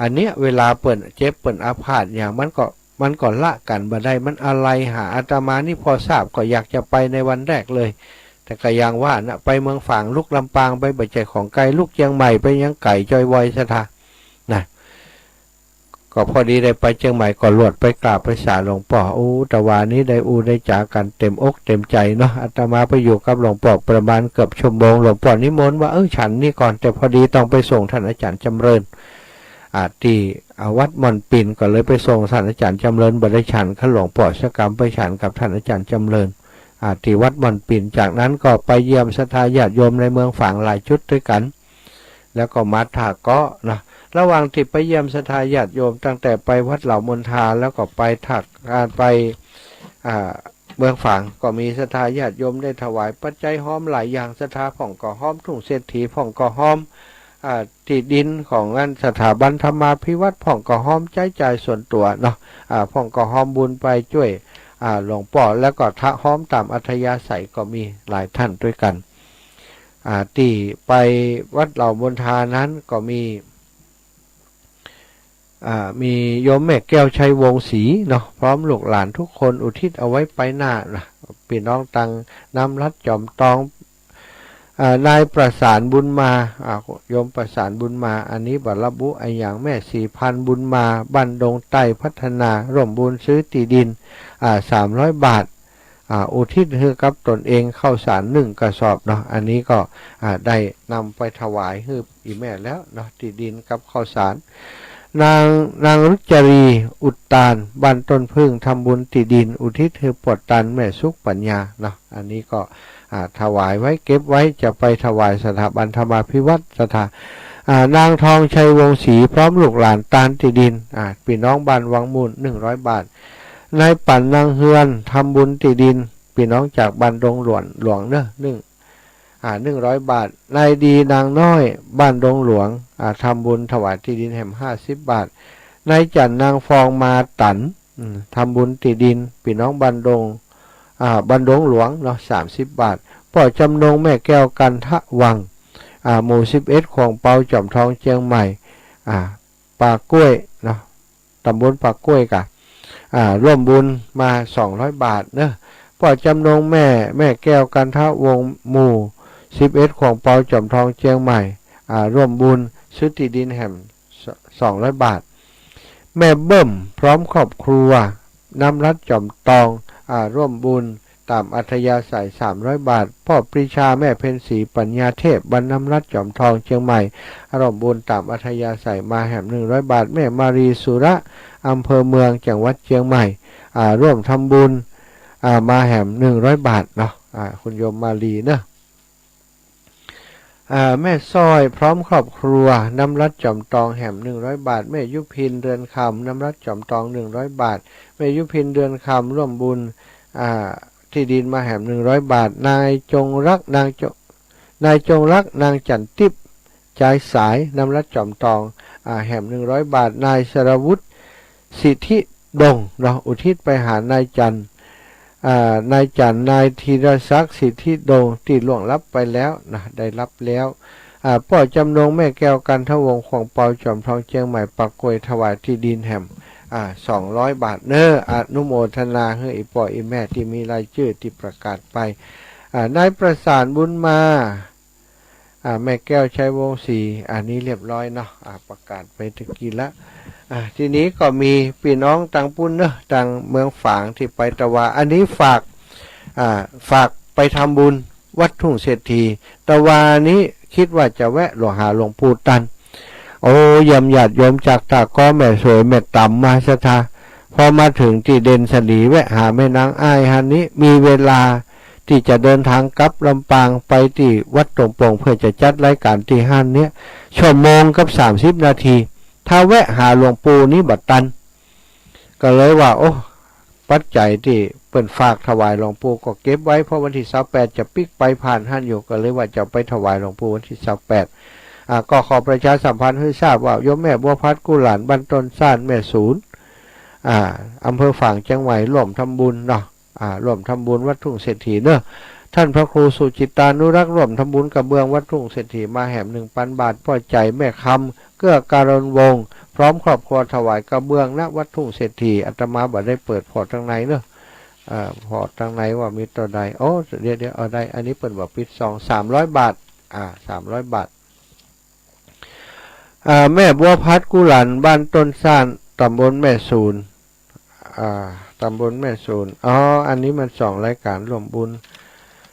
อันเนี้ยเวลาเปิ่นเจ็บเปิ่นอาพาธอย่างมันก็ละกันบ่ได้มันอะไรหาอาตมานี่พอทราบก็อยากจะไปในวันแรกเลยแต่ก็ยังว่านะไปเมืองฝางลูกลำปางไปบ่ใจของไกลลูกเชียงใหม่ไปยังไก่จอยวอยสถานนะก็พอดีได้ไปเชียงใหม่ก็หลวดไปกราบไปสาหลวงพ่อแต่วานี้ได้จากกันเต็มอกเต็มใจเนาะอาตมาไปอยู่กับหลวงพ่อประมาณเกือบชั่วโมงหลวงพ่อนิมนต์ว่าฉันนี่ก่อนแต่พอดีต้องไปส่งท่านอาจารย์จำเริญที่วัดม่อนปิ่นก็เลยไปส่งท่านอาจารย์จำเริญบ่ได้ฉันข้าหลวงพ่อชกรรมไปฉันกับท่านอาจารย์จำเริญที่วัดม่อนปิ่นจากนั้นก็ไปเยี่ยมศรัทธาญาติโยมในเมืองฝางหลายชุดด้วยกันแล้วก็มาถากก็นะระหว่างที่ไปเยี่ยมศรัทธาญาติโยมตั้งแต่ไปวัดเหล่ามณฑาแล้วก็ไปถักไปเมืองฝางก็มีศรัทธาญาติโยมได้ถวายปัจจัยหอมหลายอย่างศรัทธาผ่องก็หอมทุ่งเศรษฐีผ่องก็หอมที่ดินของสถาบันธรรมาภิวัตรผ่องก็หอมใจใจส่วนตัวเนาะผ่องก็หอมบุญไปช่วยหลวงพ่อแล้วก็ทะหอมตามอัธยาศัยก็มีหลายท่านด้วยกันที่ไปวัดเหล่ามณฑานั้นก็มีโยมแม่แก้วชัยวงศ์ศรีเนาะพร้อมลูกหลานทุกคนอุทิศเอาไว้ไปหน้าพี่น้องตังน้ำรัดจอมตอง นายประสานบุญมาโยมประสานบุญมาอันนี้บัระบุไออย่างแม่4,000บุญมาบ้านดงใต้พัฒนาร่วมบุญซื้อที่ดิน300 บาทอุทิศให้กับตนเองเข้าสาร1 กระสอบเนาะอันนี้ก็ได้นำไปถวายให้อีแม่แล้วเนาะที่ดินกับข้าวสารนางรุจรีอุตตานบ้านต้นพึ่งทำบุญที่ดินอุทิศให้ปวดตันแม่สุขปัญญาเนาะอันนี้ก็ถวายไว้เก็บไว้จะไปถวายสถาบันธรรมาภิวัตรนางทองชัยวงศ์ศรีพร้อมลูกหลานตานที่ดินพี่น้องบ้านวังมูล100 บาทนายปั่นนางเฮือนทำบุญที่ดินพี่น้องจากบ้านดงหลวงเนอะ100 บาทนายดีนางน้อยบ้านดงหลวงทำบุญถวายที่ดินแห่ม50 บาทนายจันนางฟองมาตันทำบุญที่ดินพี่น้องบ้านดงหลวงเนาะ30 บาทพ่อจำนงแม่แก้วกันทะวังหมู่11ของเปาจอมทองเชียงใหม่ปากกล้วยเนาะตำบลปากกล้วยกะร่วมบุญมา200 บาทเนอะพ่อจำนงแม่แก้วกันทะวงหมู่11ของเปาจอมทองเชียงใหม่ร่วมบุญซื้อที่ดินแห่ม200 บาทแม่เบิ่มพร้อมครอบครัวน้ำรัดจอมตองร่วมบุญตามอัธยาศัย300 บาทพ่อปรีชาแม่เพ็ญศรีปัญญาเทพบรรน้ำรัดจอมทองเชียงใหม่ร่วมบุญตามอัธยาศัยมาแห่ม100 บาทแม่มารีสุระอำเภอเมืองจังหวัดเชียงใหม่ร่วมทำบุญมาแห่ม100 บาทเนาะคุณโยมมารีเนาะแม่ซอยพร้อมครอบครัวน้ำรัดจอมตองแห่ม100 บาทแม่ยุพินเดือนคำน้ำรัดจอมตอง100 บาทแม่ยุพินเดือนคำร่วมบุญที่ดินมาแห่ม100 บาทนายจงรักนางจันทิพย์ใจสายน้ำรัดจอมตองแห่ม100 บาทนายสรวุฒิสิทธิดงเราอุทิศไปหานายจันนายธีรศักดิ์สิทธิดงที่ล่วงลับไปแล้วนะได้รับแล้วพ่อจำนงแม่แก้วกันทวงของเปาจอมทองเชียงใหม่ปักกล้วยถวายที่ดินแห่ม200 บาทเนออนุโมทนาให้อีพ่ออีแม่ที่มีรายชื่อที่ประกาศไปนายประสานบุญมาแม่แก้วชัยวงศ์ศรีอันนี้เรียบร้อยเนาะประกาศไปตะกี้ละทีนี้ก็มีพี่น้องต่างปุ้นเนอะต่างเมืองฝางที่ไปตะวาอันนี้ฝากไปทำบุญวัดทุ่งเศรษฐีตะวานี้คิดว่าจะแวะหาหลวงปู่ตันโอ้ยำหยาดโยมจากตาก้อแม่สวยแม่ต่ำมาสถาพอมาถึงที่เด่นสลีแวะหาแม่นางอ้ายฮันนี้มีเวลาที่จะเดินทางกลับลำปางไปที่วัดตรงโป่งเพื่อจะจัดรายการที่ฮันเนี้ยชั่วโมงกับ30 นาทีถ้าแวะหาหลวงปู่นี้บัดตันก็เลยว่าโอ้ปัจจัยที่เปิ่นฝากถวายหลวงปู่ก็เก็บไว้เพราะวันที่28จะปิกไปผ่านฮั่นอยู่ก็เลยว่าจะไปถวายหลวงปู่วันที่28ก็ขอประชาสัมพันธ์ให้ทราบว่าโยมแม่บัวพัดกุหลานบ้านต้นซ่านแม่ศูนย์อำเภอฝางจังหวัดร่วมทำบุญเนาะร่วมทำบุญวัดทุ่งเศรษฐีเนอะท่านพระครูสุจิตานุรักษ์ร่วมทำบุญกับเบื้องวัดทุ่งเศรษฐีมาแห่ม1,000 บาทพ่อใจแม่คำเกื้อการุณวงศ์พร้อมครอบครัวถวายกระเบื้องณวัดทุ่งเศรษฐีอาตมาบัดได้เปิดพอร์ตทางในเนอะพอร์ตทางในว่ามีตัวใดโอ้เดี๋ยวเอาได้อันนี้เปิดว่าปิด300 บาท300 บาทแม่บัวพัดกุหลันบ้านต้นซ่านตำบลแม่ศูนย์ตำบลแม่ศูนย์อันนี้มัน2 รายการรวมบุญ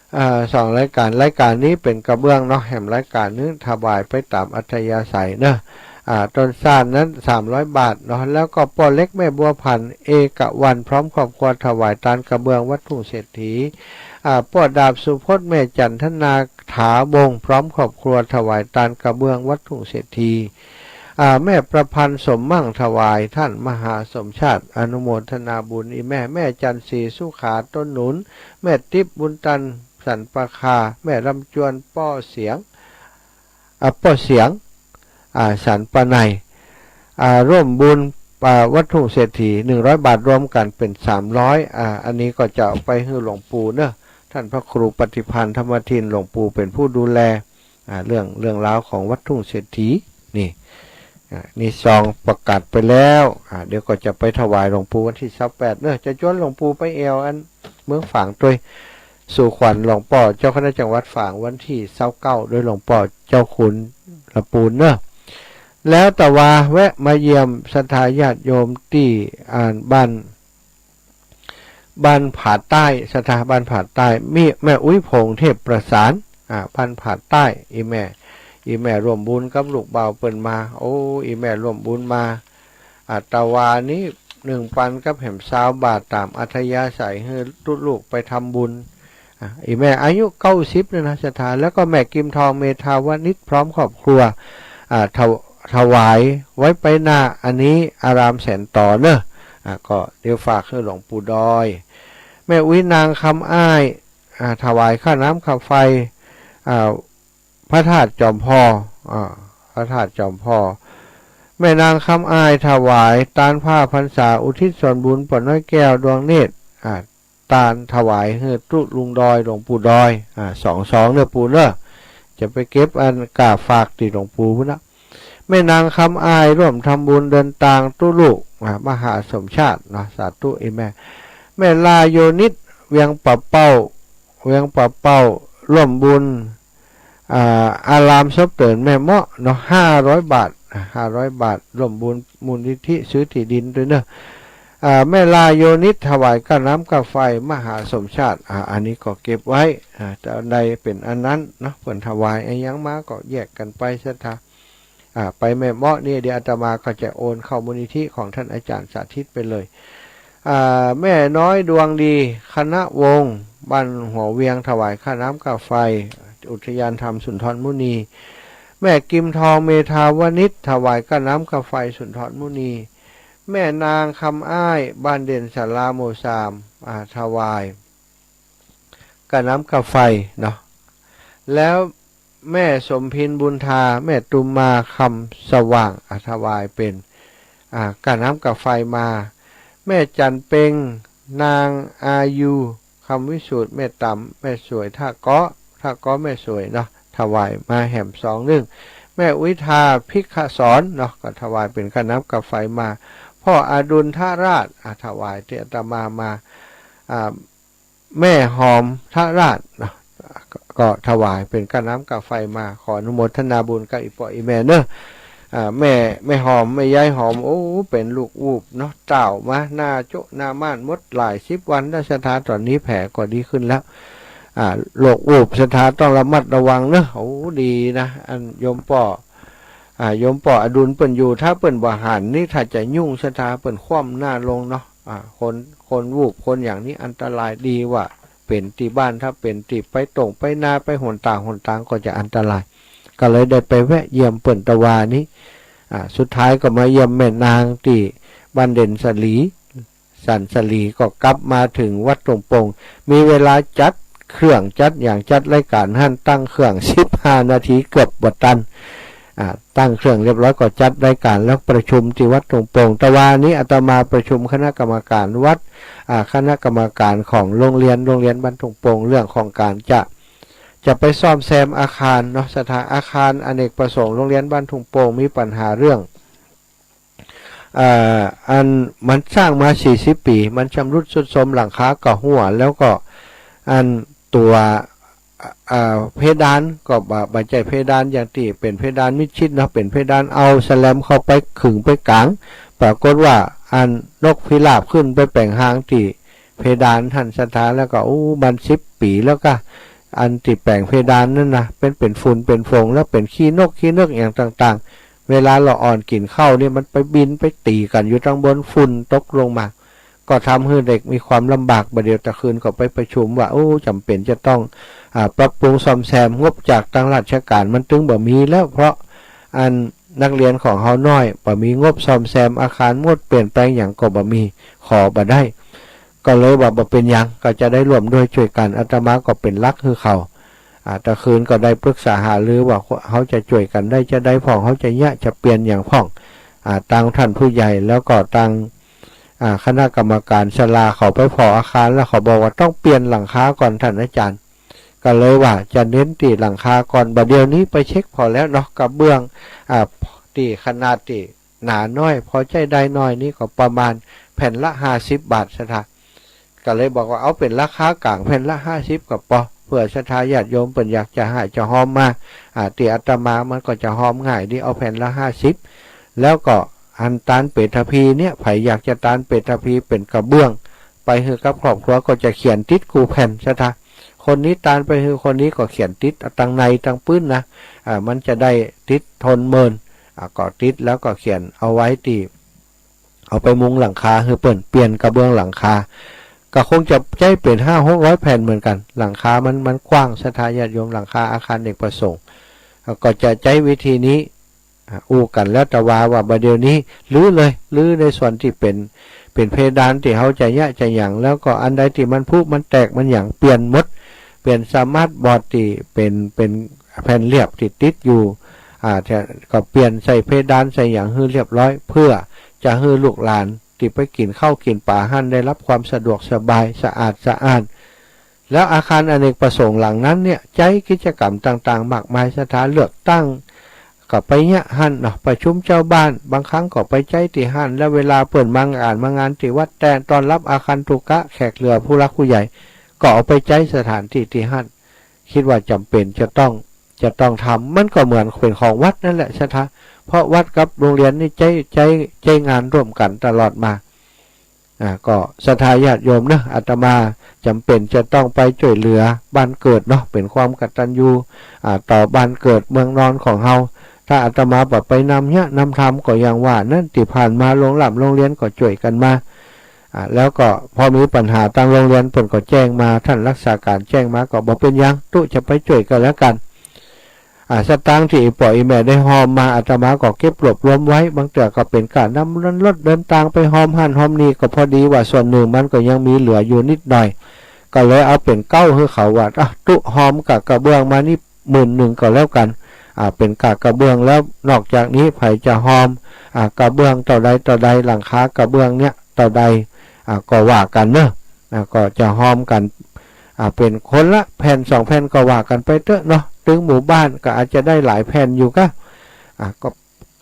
2 รายการนี้เป็นกระเบื้องเนาะแห่มรายการนึงถวายไปตามอัธยาศัยเนอะต้นซ่านนั้น300 บาทเนาะแล้วก็ป้อเล็กแม่บัวพันธ์เอกวันพร้อมครอบครัวถวายตานกระเบื้องวัดทุ่งเศรษฐีป้อดาบสุพจน์แม่จันทนาถาบงพร้อมครอบครัวถวายตานกระเบื้องวัดทุ่งเศรษฐีแม่ประพันธ์สมมั่งถวายท่านมหาสมชาติอนุโมทนาบุญอีแม่จันทรีสุขาต้นหนุนแม่ติ๊บบุญตันสันปะคาแม่ลำจวนป้อเสียงสันปะไนร่วมบุญวัตถุเศรษฐี100 บาทรวมกันเป็น300อันนี้ก็จะเอาไปให้หลวงปู่เนอะท่านพระครูปฏิพันธ์ธรรมทินหลวงปู่เป็นผู้ดูแลเรื่องราวของวัตถุเศรษฐีนี่ซองประกาศไปแล้วเดี๋ยวก็จะไปถวายหลวงปู่วันที่28เนอะจะชวนหลวงปู่ไปอันเมืองฝางตัว สู่ขวัญหลวงป่อเจ้าคณะจังหวัดฝางวันที่29โดยหลวงป่อเจ้าคุณละปูนเนอะแล้วแต่ว่าแวะมาเยี่ยมศรัทธาญาติโยมที่บ้านผาใต้สถาบันผาใต้มีแม่อุ้ยพงเทพประสานบ้านผาใต้อีแม่ร่วมบุญกับลูกเบาเปิ้นมาโอ้อีแม่ร่วมบุญมาตาวานี้1,000กับแหม20 บาทตามอัธยาศัยให้ลูกไปทำบุญอีแม่อายุ90เลยนะศรัทธาแล้วก็แม่กิมทองเมธาวนิชพร้อมครอบครัวถวายไว้ไปหน้าอันนี้อารามแสนต่อเนอะก็เดี๋ยวฝากให้หลวงปู่ดอยแม่อุ้ยนางคำอ้ายถวายค่าน้ำค่าไฟพระธาตุจอมพ่อพระธาตุจอมพ่อแม่นางคำอ้ายถวายตานผ้าพรรษาอุทิศส่วนบุญปนน้อยแก้วดวงเนตรตานถวายให้ตุลุงดอยหลวงปู่ดอย22เนื้อปู่เนอะจะไปเก็บอันกาฝากติหลวงปู่พุ่นนะแม่นางคำอ้ายร่วมทำบุญเดินตางตุลูกมหาสมชาติเนาะสาธุแม่ลาโยนิตเวียงปะเป้าร่วมบุญอารามซบเตินแม่เมาะเนาะ500 บาทร่วมบุญมูลนิธิซื้อที่ดินด้วยเนอะแม่ลาโยนิตถวายก้าน้ำก้าไฟมหาสมชาติอันนี้ก็เก็บไว้แต่ใดเป็นอันนั้นเนาะเพิ่นถวายไอ้ยังมาก็แยกกันไปศรัทธาไปแม่เมาะนี่เดี๋ยวอาตมาก็จะโอนเข้ามูลนิธิของท่านอาจารย์สาธิตไปเลยแม่น้อยดวงดีคณะวงศ์บ้านหัวเวียงถวายค่าน้ำค่าไฟอุทยานธรรมสุนทรมุนีแม่กิมทองเมธาวนิชถวายค่าน้ำค่าไฟสุนทรมุนีแม่นางคำอ้ายบ้านเด่นศาลาโมซามถวายค่าน้ำค่าไฟเนาะแล้วแม่สมพินบุญทาแม่ตุมมาคำสว่างถวายเป็นค่าน้ำค่าไฟมาแม่จันเปงนางอายุคำวิสูตรแม่ต่ำแม่สวยท่าเกาะแม่สวยเนาะถวายมาแหม2แม่อุทาภิกขสอนเนาะก็ถวายเป็นค่าน้ำค่าไฟมาพ่ออดุลท่าราชถวายที่อาตมาแม่หอมท่าราชเนาะก็ถวายเป็นค่าน้ำค่าไฟมาขออนุโมทนาบุญกับอีปออีแม่เนอะแม่หอมแม่ยายหอมโอ้เป็นลูกวูบเนาะเจ้ามาหน้าโจหน้าม่านมดหลาย10 วันได้สถานตอนนี้แผลก็ดีขึ้นแล้วโรควูบสถานต้องระมัดระวังเนอะโอ้ดีนะอันโยมป่ออดุลเปิ่นอยู่ถ้าเปิ่นบ่หันนี่ถ้าจะยุ่งสถานเปิ่นคว่ำหน้าลงเนาะคนวูบคนอย่างนี้อันตรายดีว่าเป็นที่บ้านถ้าเป็นที่ไปตรงไปนาไปหนต่างก็จะอันตรายก็เลยได้ไปแวะเยี่ยมเปิ่นตะวานี้สุดท้ายก็มาเยี่ยมแม่นางที่บ้านเด่นสลีสันสลีก็กลับมาถึงวัดตรงปงมีเวลาจัดเครื่องจัดรายการหั่นตั้งเครื่อง15 นาทีเกือบบทตันตั้งเครื่องเรียบร้อยก็จัดรายการแล้วประชุมที่วัดตรงปงตะวานี้อาตมาประชุมคณะกรรมการวัดคณะกรรมการของโรงเรียนบ้านตรงปงเรื่องของการจะไปซ่อมแซมอาคารเนาะสถานอาคารอเนกประสงค์โรงเรียนบ้านทุ่งโป่งมีปัญหาเรื่องอันมันสร้างมา40 ปีมันชำรุดทรุดโทรมหลังคาก็หัวแล้วก็อันตัวเพดานก็บาดใจเพดานอย่างที่เป็นเพดานมิดชิดเนาะเป็นเพดานเอาแสลมเข้าไปขึงไปกลางปรากฏว่าอันนกพิราบขึ้นไปแป่งหางที่เพดานท่านสถานแล้วก็มัน10 ปีแล้วก็อันติดแปลงเพดานนั่นนะเป็นฝุ่นเป็นฟงแล้วเป็นขี้นกอย่างต่างๆเวลาเราอ่อนกินข้าวเนี่ยมันไปบินไปตีกันอยู่ตั้งบนฝุ่นตกลงมาก็ทำให้เด็กมีความลำบากประเดี๋ยวตะคืนก็ไปประชุมว่าจำเป็นจะต้องปรับปรุงซ่อมแซมงบจากทางราชการมันถึงบ่มีแล้วเพราะอันนักเรียนของเฮาน้อยบ่มีงบซ่อมแซมอาคารงดเปลี่ยนแปลงอย่างก็บ่มีขอบ่ได้ก็เลยว่าบ่เป็นยังก็จะได้ร่วมด้วยช่วยกันอาตมาก็เป็นลักคือเขาตะคืนก็ได้ปรึกษาหารือว่าเขาจะช่วยกันได้จะได้พ่องเขาจะจะเปลี่ยนอย่างพ่องตั้งท่านผู้ใหญ่แล้วก็ตั้งคณะกรรมการศาลาเขาไปพออาคารแล้วเขาบอกว่าต้องเปลี่ยนหลังคาก่อนท่านอาจารย์ก็เลยว่าจะเน้นตีหลังคาก่อนบัดเดี๋ยวนี้ไปเช็คพอแล้วเนาะกับเบื้องตีขนาดตีหนาน้อยพอใจได้น้อยนี่ก็ประมาณแผ่นละ50 บาทสถาน ก็เลยบอกว่าเอาเป็นราคากลางแผ่นละ50ก็พอเพื่อศรัทธาญาติโยมเปิ่นอยากจะหายจะหอมมาตีอาตมามันก็จะหอมง่ายดีเอาแผ่นละ50แล้วก็อันตานเป็ดทพีเนี่ยไผอยากจะตานเป็ดทพีเป็นกระเบื้องไปคือกับครอบครัวก็จะเขียนติดกูแผ่นศรัทธาคนนี้ตานไปคือคนนี้ก็เขียนติดตั้งในตั้งปื้นนะมันจะได้ติดทนเมินก็ติดแล้วก็เขียนเอาไว้ตีเอาไปมุงหลังคาคือเปลี่ยนกระเบื้องหลังคาก็คงจะใช้เป็น500-600แผ่นเหมือนกันหลังคามันกว้างศรัทธาญาติโยมหลังคาอาคารเอกประสงค์ก็จะใช้วิธีนี้อู้กันแล้วแต่ว่าประเดี๋ยวนี้ลื้อในส่วนที่เป็นเพดานที่เขาจะยะจะหยั่งแล้วก็อันใดที่มันพุมันแตกมันหยั่งเปลี่ยนหมดเปลี่ยนสมาร์ทบอร์ดที่เป็นแผ่นเรียบติดอยู่ก็เปลี่ยนใส่เพดานใส่อย่างให้เรียบร้อยเพื่อจะให้ลูกหลานที่ไปกินข้าวกินปลาหั่นได้รับความสะดวกสบายสะอาดแล้วอาคารอเนกประสงค์หลังนั้นเนี่ยใช้กิจกรรมต่างๆมากมายสถานเลือกตั้งก็ไปเนี่ยหั่นประชุมเจ้าบ้านบางครั้งก็ไปใจที่หั่นแล้วเวลาเปิดมางานที่วัดแต่ตอนรับอาคารตุกะแขกเรือผู้รักผู้ใหญ่ก็เอาไปใจสถานที่ที่หั่นคิดว่าจำเป็นจะต้องทำมันก็เหมือนเป็นของวัดนั่นแหละใช่ไหมเพราะวัดกับโรงเรียนนี่ใจงานร่วมกันตลอดมาก็ศรัทธาญาติโยมนะอาตมาจำเป็นจะต้องไปช่วยเหลือบ้านเกิดเนาะเป็นความกตัญญูต่อบ้านเกิดเมืองนอนของเฮาถ้าอาตมาบอกไปนำเนี่ยนำธรรมก็อย่างว่านั่นที่ผ่านมาโรงเรียนก็ช่วยกันมาแล้วก็พอมีปัญหาทางโรงเรียนเพิ่นก็แจ้งมาท่านรักษาการแจ้งมาก็บอกเป็นยังตู้จะไปช่วยกันแล้วกันสตางค์ที่ปล่อยแม่ได้หอมมาอาตมาก็เก็บรวบรวมไว้บางเตือก็เป็นการนำรถเดินทางไปหอมหั่นหอมนี่ก็พอดีว่าส่วนหนึ่งมันก็ยังมีเหลืออยู่นิดหน่อยก็เลยเอาเป็นเก้าให้เขาว่าตุหอมกับกระเบื้องมานี่10,000ก็แล้วกันเป็นกระเบื้องแล้วนอกจากนี้ไผจะหอมกระเบื้องต่อใดหลังคากระเบื้องเนี้ยต่อใดก็ว่ากันเนอะก็จะหอมกันเป็นคนละแผ่น2แผ่นก็ว่ากันไปเถอะเนาะถึงหมู่บ้านก็อาจจะได้หลายแผ่นอยู่ก็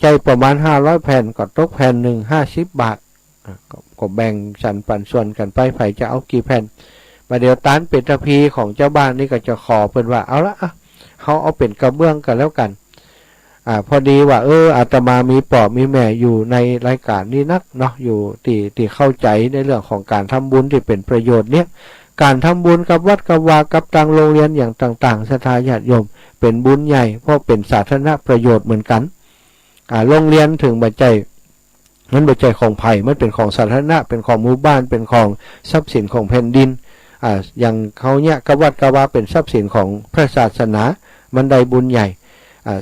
ใจประมาณ500แผ่นก็ตกแผ่นหนึ่ง50 บาทก็แบ่งสรรปันส่วนกันไปไผจะเอากี่แผ่นมาเดี๋ยวตานเป็ดตะพีของเจ้าบ้านนี่ก็จะขอเพิ่นว่าเอาละเขาเอาเป็นกระเบื้องกันแล้วกันพอดีว่าอาตมามีพ่อมีแม่อยู่ในรายการนี้นักเนาะอยู่ที่เข้าใจในเรื่องของการทำบุญที่เป็นประโยชน์เนี่ยการทำบุญกับวัดกับวากับทางโรงเรียนอย่างต่างๆศรัทธาญาติโยมเป็นบุญใหญ่เพราะเป็นสาธารณประโยชน์เหมือนกันโรงเรียนถึงบัจจัยมันบัจจัยของไผ่มันเป็นของสาธารณะเป็นของหมู่บ้านเป็นของทรัพย์สินของแผ่นดินอย่างเขาเนี่ยกับวัดกับวาเป็นทรัพย์สินของพระศาสนามันได้บุญใหญ่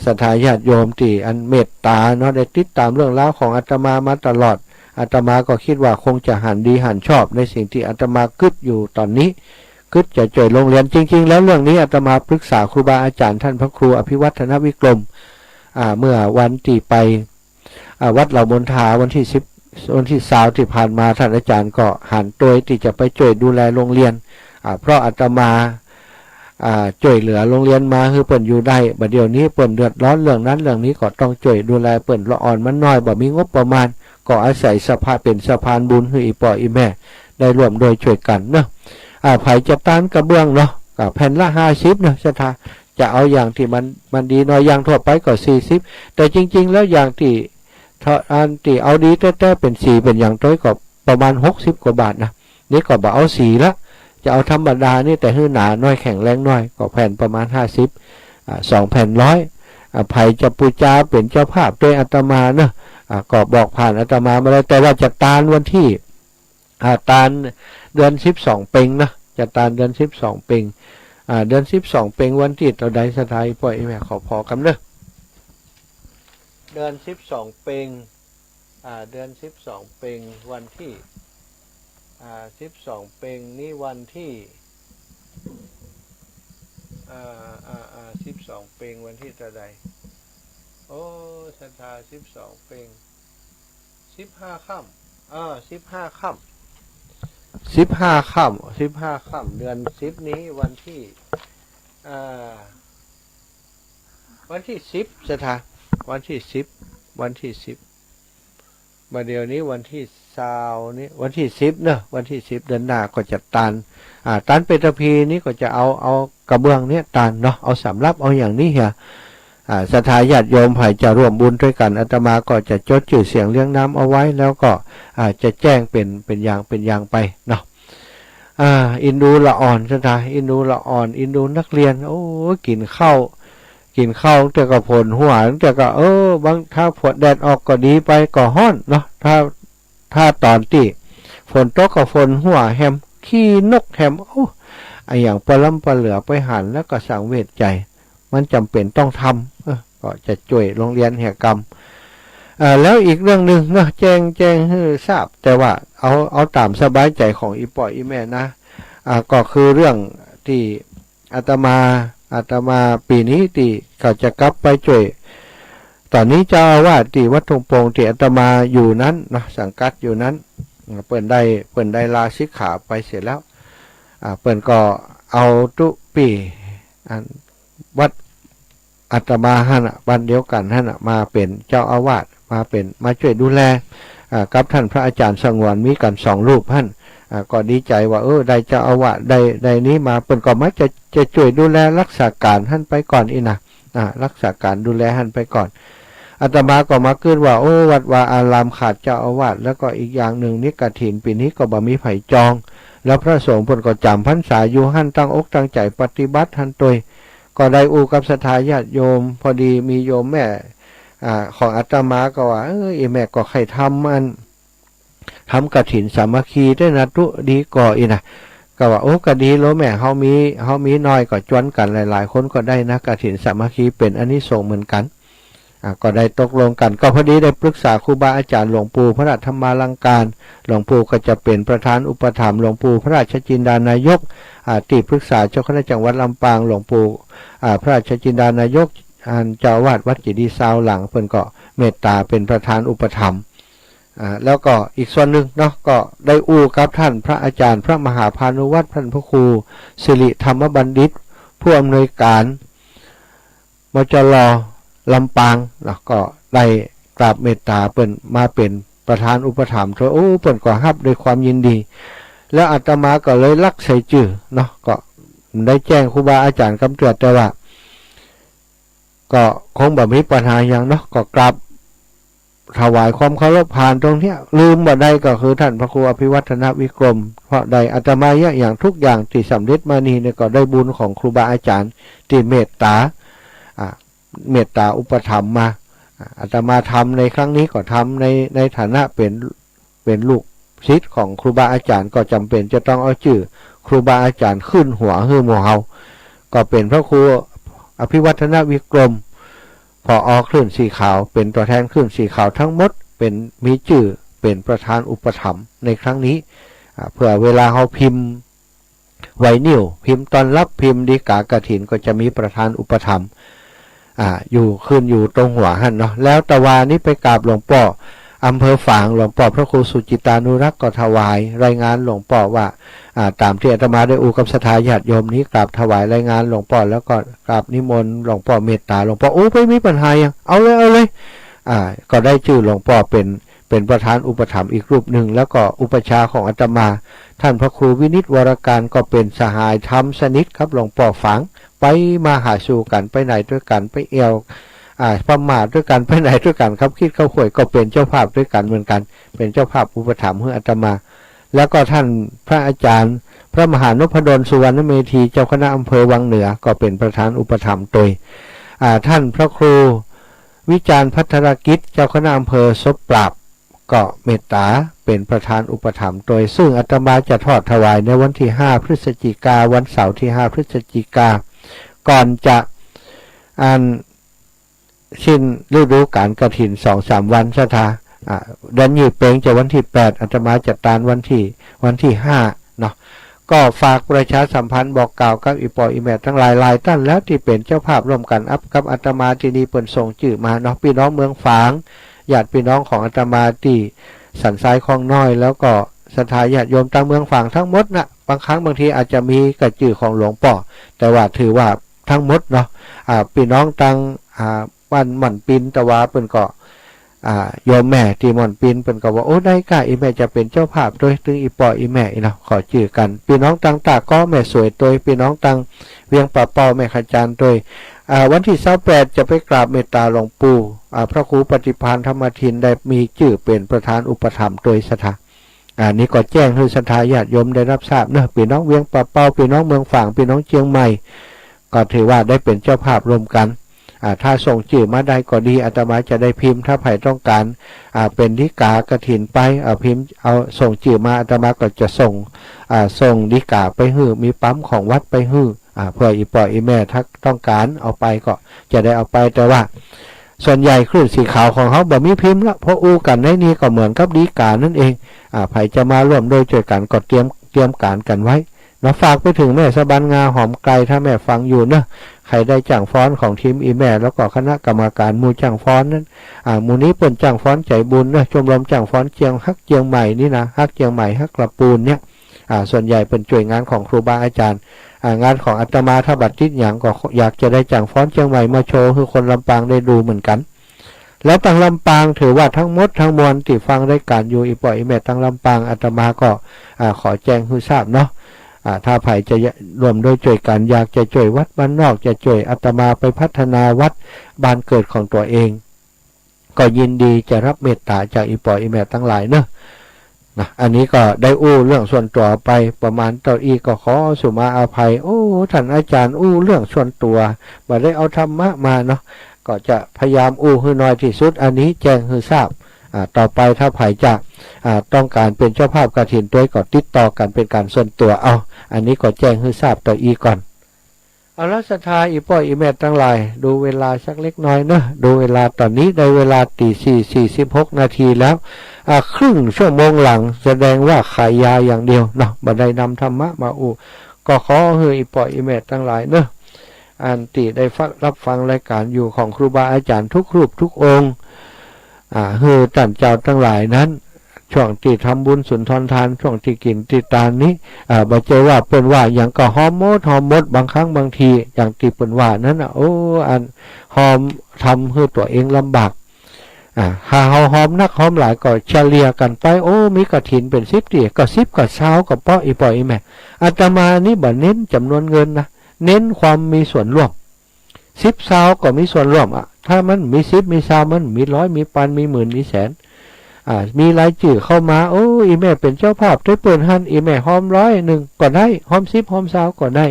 ศรัทธาญาติโยมที่อันเมตตาเนาะได้ติดตามเรื่องราวของอาตมามาตลอดอาตมาก็คิดว่าคงจะหันดีหันชอบในสิ่งที่อาตมาคิดอยู่ตอนนี้คิดจะช่วยโรงเรียนจริงๆแล้วเรื่องนี้อาตมาปรึกษาครูบาอาจารย์ท่านพระครูอภิวัฒนวิกรมเมื่อวันที่ไปวัดเหล่ามนทาวันที่20ที่ผ่านมาท่านอาจารย์ก็หันตัวที่จะไปช่วยดูแลโรงเรียนเพราะอาตมาช่วยเหลือโรงเรียนมาคือเปิ่นอยู่ได้บัดเดี๋ยวนี้เปิ่นเดือดร้อนเรื่องนั้นเรื่องนี้ก็ต้องช่วยดูแลเปิ่นละอ่อนมันน้อยบ่มีงบประมาณก็อาศัยเป็นสะพานบุญให้อีพ่ออีแม่ได้ร่วมโดยช่วยกันเนาะไผจะต้านกระเบื้องเนาะแผ่นละ50เนาะศรัทธาจะเอาอย่างที่มันดีน้อยอย่างทั่วไปก็40แต่จริงๆแล้วอย่างที่เอาดีแท้ๆเป็นสีเป็นอย่างต้อยก็ประมาณ60 กว่าบาทนะนี่ก็บ่เอาสีละจะเอาธรรมดานี่แต่หื้อหนาน้อยแข็งแรงน้อยก็แผ่นประมาณ50 2แผ่น100ไผจะปูจาเป็นเจ้าภาพด้วยอาตมาเนาะก็บอกผ่านอาตมามาแล้วแต่ว่าจะตานวันที่ตานเดือน12เพ็งนะจะตานเดือน12เพ็งเดือน12เพ็งวันที่เราได้สถายพ่อแม่ขอพอกันเด้อเดือน12เพ็งเดือน12เพ็งวันที่12เพ็งนี่วันที่12เพ็งวันที่เท่าใดโอ้ศรัทธา12เพ็ง15ค่ำ15ค่ำ15ค่ำเดือน10นี้วันที่10ศรัทธาวันที่10 มาเดี๋ยวนี้วันที่20นี้วันที่10เนอะวันที่10เดือนหน้าก็จะตานตานเปตพีนี้ก็จะเอากระเบื้องเนี้ยตานเนาะเอาสำรับเอาอย่างนี้เฮียศรัทธาญาติโยมไผ่จะร่วมบุญด้วยกันอาตมาก็จะจดชื่อเสียงเลี้ยงน้ำเอาไว้แล้วก็จะแจ้งเป็นอย่างไปเนาะอินดูละอ่อนศรัทธาอินดูละอ่อนอินดูนักเรียนโอ้กินข้าวแต่ก็ผลหัวแต่ก็บางถ้าฝนแดดออกก็ดีไปก็ฮ้อนเนาะถ้าตอนที่ฝนตกก็ฝนหัวแฮมขี้นกแฮมไออย่างปล้ำปลาเหลือไปหันแล้วก็สังเวชใจมันจำเป็นต้องทำก็จะช่วยโรงเรียนแห่กรรมแล้วอีกเรื่องหนึ่งเนาะแจ้งให้ทราบแต่ว่าเอาตามสบายใจของอีป่อยอีแม่นะก็คือเรื่องที่อาตมาปีนี้ที่เขาจะกลับไปช่วยตอนนี้เจ้าอาวาสที่วัดทงโปงที่อาตมาอยู่นั้นเนาะสังกัดอยู่นั้นเปิ่นได้ลาสิกขาไปเสร็จแล้วเปิ่นก็เอาตุปีวัดอาตมาท่านบ้านเดียวกันท่านมาเป็นเจ้าอาวาสมาช่วยดูแลกับท่านพระอาจารย์สงวนมีกัน2 รูปท่านก็ดีใจว่าได้เจ้าอาวาสได้นี้มาเปิ่นก็มักจะช่วยดูแลรักษาการท่านไปก่อนอีนะรักษาการดูแลท่านไปก่อนอาตมาก็มาขึ้นว่าวัดวาอารามขาดเจ้าอาวาสแล้วก็อีกอย่างหนึ่งนี่กฐินปีนี้ก็บ่มีไผจองแล้วพระสงฆ์เพิ่นก็จำพรรษาอยู่หั่นตั้งอกตั้งใจปฏิบัติหั่นตยก็ได้อูกับศรัทธาญาติโยมพอดีมีโยมแม่ของอาตมาก็ว่าแม่ก็ใครทำกฐินสามัคคีได้นะตุดีก่ออีนะก็ว่าก็ดีแล้วแม่เฮามีน้อยก็จวนกันหลายๆคนก็ได้นะกฐินสามัคคีเป็นอานิสงส์เหมือนกันก็ได้ตกลงกันก็พอดีได้ปรึกษาครูบาอาจารย์หลวงปู่พระราชธรรมาลังการหลวงปู่ก็จะเป็นประธานอุปถัมภ์หลวงปู่พระราชจินดานายกที่ปรึกษาเจ้าคณะจังหวัดลำปางหลวงปู่พระราชจินดานายกเจ้าอาวาสวัดจิดีซาวหลังเพิ่นก็เมตตาเป็นประธานอุปถัมภ์แล้วก็อีกส่วนหนึ่งเนาะก็ได้กับท่านพระอาจารย์พระมหาพานุวัตรท่านพระครูสิริธรรมบัณฑิตผู้อำนวยการมจล.ลำปางนะก็ได้กราบเมตตาเปิ่นมาเป็นประธานอุปถัมภ์เปิ่นก็รับด้วยความยินดีแล้วอาตมาก็เลยรักใส่จื่อเนาะก็ได้แจ้งครูบาอาจารย์กำเตือนแต่ว่าก็คงบ่มีปัญหาอย่างเนาะก็กราบถวายความเคารพผ่านตรงเนี้ยลืมบ่ได้ก็คือท่านพระครูอภิวัฒนวิกรมเพราะใดอาตมาอย่างทุกอย่างที่สำเร็จมานี่เนี่ยก็ได้บุญของครูบาอาจารย์ที่เมตตาอุปถัมภ์มาอาตมาทำในครั้งนี้ก็ทำในฐานะเป็นลูกศิษย์ของครูบาอาจารย์ก็จำเป็นจะต้องเอาชื่อครูบาอาจารย์ขึ้นหัวหมู่เฮาก็เป็นพระครูอภิวัฒนวิกรมพอคลื่นสีขาวเป็นตัวแทนคลื่นสีขาวทั้งหมดเป็นมีชื่อเป็นประธานอุปถัมภ์ในครั้งนี้เพื่อเวลาเฮาพิมพ์ไวนิลพิมพ์ตอนรับพิมพ์ดีกากฐินก็จะมีประธานอุปถัมภ์อยู่ตรงหัวหั่นเนาะแล้วตะวานี้ไปกราบหลวงพ่ออำเภอฝางหลวงพ่อพระครูสุจิตานุรักษ์ก็ถวายรายงานหลวงพ่อว่าตามที่อาตมาได้กับศรัทธาญาติโยมนี้กราบถวายรายงานหลวงพ่อแล้วก็กราบนิมนต์หลวงพ่อเมตตาหลวงพ่อไม่มีปัญหายังเอาเลยก็ได้ชื่อหลวงพ่อเป็นประธานอุปถัมภ์อีกรูปหนึ่งแล้วก็อุปชาของอาตมาท่านพระครูวินิจวรการก็เป็นสหายธรรมสนิทครับหลวงพ่อฝางไปมาหาสู่กันไปไหนด้วยกันไปเอวประมาทด้วยกันไปไหนด้วยกันครับคิดเข้าข่วยก็เป็นเจ้าภาพด้วยกันเหมือนกันเป็นเจ้าภาพอุปถัมภ์ให้อาตมาแล้วก็ท่านพระอาจารย์พระมหานพดลสุวรรณเมธีเจ้าคณะอำเภอวังเหนือก็เป็นประธานอุปถัมภ์โดยท่านพระครูวิจารณ์พัฒรกิจเจ้าคณะอำเภอศพปราบก็เมตตาเป็นประธานอุปถัมภ์โดยซึ่งอาตมาจะทอดถวายในวันที่5พฤศจิกายนวันเสาร์ที่5พฤศจิกายนก่อนจะสิ้นฤดูกาลกฐิน 2-3 วันศรัทธาเดือนยี่เปงจะวันที่8อาตมาจะตานวันที่5เนาะก็ฝากประชาสัมพันธ์บอกกล่าวกับอีปออีแม่ทั้งหลายท่านแล้วที่เป็นเจ้าภาพร่วมกันกับอาตมาที่นี่เปิ่นส่งชื่อมาเนาะพี่น้องเมืองฝางญาติพี่น้องของอาตมาที่สันทรายคลองน้อยแล้วก็ศรัทธาญาติโยมตั้งเมืองฝางทั้งหมดนะบางครั้งบางทีอาจจะมีกระจื่อของหลวงพ่อแต่ว่าถือว่าทั้งหมดเนาะพี่น้องตั้งบ้านหมั่นปินตะวาเปิ่นก็ โยมแม่ที่ม่อนปินเป็นก็ว่าโอ้ได้ก่ะอีแม่จะเป็นเจ้าภาพโดยถึงอีปออีแม่เนาะขอจื่อกันพี่น้องต่างตาก็แม่สวยโดยพี่น้องต่างเวียงป่าเป้าแม่ขจารโดยวันที่28จะไปกราบเมตตาหลวงปู่พระครูปฏิภาณธรรมทินได้มีชื่อเป็นประธานอุปถัมภ์โดยสถานี่ก็แจ้งให้ศรัทธาญาติโยมได้รับทราบเนอะพี่น้องเวียงป่าเป้าพี่น้องเมืองฝางพี่น้องเชียงใหม่ก็ถือว่าได้เป็นเจ้าภาพรวมกันถ้าส่งชื่อมาได้ก็ดีอาตมาจะได้พิมพ์ถ้าใครต้องการเป็นดิกากฐินไปพิมพ์เอาส่งชื่อมาอาตมาก็จะส่งดิกาไปฮื้อมีปั๊มของวัดไปฮื้อเพื่ออีปออีแม่ถ้าต้องการเอาไปก็จะได้เอาไปแต่ว่าส่วนใหญ่คลื่นสีขาวของเขาบ่มีพิมพ์ละเพราะอู้กันในนี้ก็เหมือนกับดิกานั่นเองใครจะมาร่วมโดยช่วยกันก็เตรียมการกันไว้เราฝากไปถึงแม่สะบันงาหอมไกลถ้าแม่ฟังอยู่เนอะใครได้จ้างฟ้อนของทีมอีแม่แล้วก็คณะกรรมการมูจ้างฟ้อนนั้นมูนี้เปิ่นจ้างฟ้อนใจบุญเนอะชมรมจ้างฟ้อนเจียงฮักเจียงใหม่นี่นะฮักเจียงใหม่ฮักกระปูนเนี่ยส่วนใหญ่เป็นช่วยงานของครูบาอาจารย์งานของอาตมาถ้าบัดทิศอย่างก็อยากจะได้จ้างฟ้อนเจียงใหม่มาโชว์ให้คนลำปางได้ดูเหมือนกันแล้วตั้งลำปางถือว่าทั้งหมดทั้งมวลที่ฟังรายการอยู่อีปออีแม่ตั้งลำปางอาตมาก็ขอแจ้งให้ทราบเนาะถ้าใครจะรวมโดยช่วยกันอยากจะช่วยวัดบ้านนอกจะช่วยอาตมาไปพัฒนาวัดบ้านเกิดของตัวเองก็ยินดีจะรับเมตตาจากอีปออีแม่ทั้งหลายเนอะอันนี้ก็ได้เรื่องส่วนตัวไปประมาณต่ออีก็ขอสุมาอาภัยท่านอาจารย์เรื่องส่วนตัวมาได้เอาธรรมะมาเนาะก็จะพยายามให้น้อยที่สุดอันนี้แจ้งให้ทราบต่อไปถ้าไผ่จะต้องการเป็นเจ้าภาพกฐินด้วยก็ติดต่อกันเป็นการส่วนตัวอันนี้ก็แจ้งให้ทราบต่ออีก่อนเอาละศรัทธาอีป้ออีแม่ทั้งหลายดูเวลาสักเล็กน้อยเนอะดูเวลาตอนนี้ได้เวลาตี 4:46 นาทีแล้วครึ่งชั่วโมงหลังแสดงว่าขายยาอย่างเดียวเนาะบ่ได้นำธรรมะมาก็ขอให้อีป้ออีแม่ทั้งหลายเนอะอันติได้รับฟังรายการอยู่ของครูบาอาจารย์ทุกรูปทุกองค์ท่านเจ้าทั้งหลายนั้นช่วงที่ทำบุญสุนทรทานช่วงที่กินที่ตานนี้บ่เจอว่าเป็นว่าอย่างก็หอมมดบางครั้งบางทีอย่างที่เป็นว่านั้นอันหอมทำให้ตัวเองลำบากหาหอมนักหอมหลายก็เฉลี่ยกันไปมีกฐินเป็น10ดิก็10ก็20ก็ป้ออีปอยแม่อาตมานี่บ่เน้นจำนวนเงินนะเน้นความมีส่วนร่วม10 20ก็มีส่วนร่วมถ้ามันมี10มี20มันมี100มีพันมีหมื่นมีแสนมีรายชื่อเข้ามาอีแม่เป็นเจ้าภาพได้เปิดหันอีแม่หอม100ก็ได้หอม10หอม20ก็ได้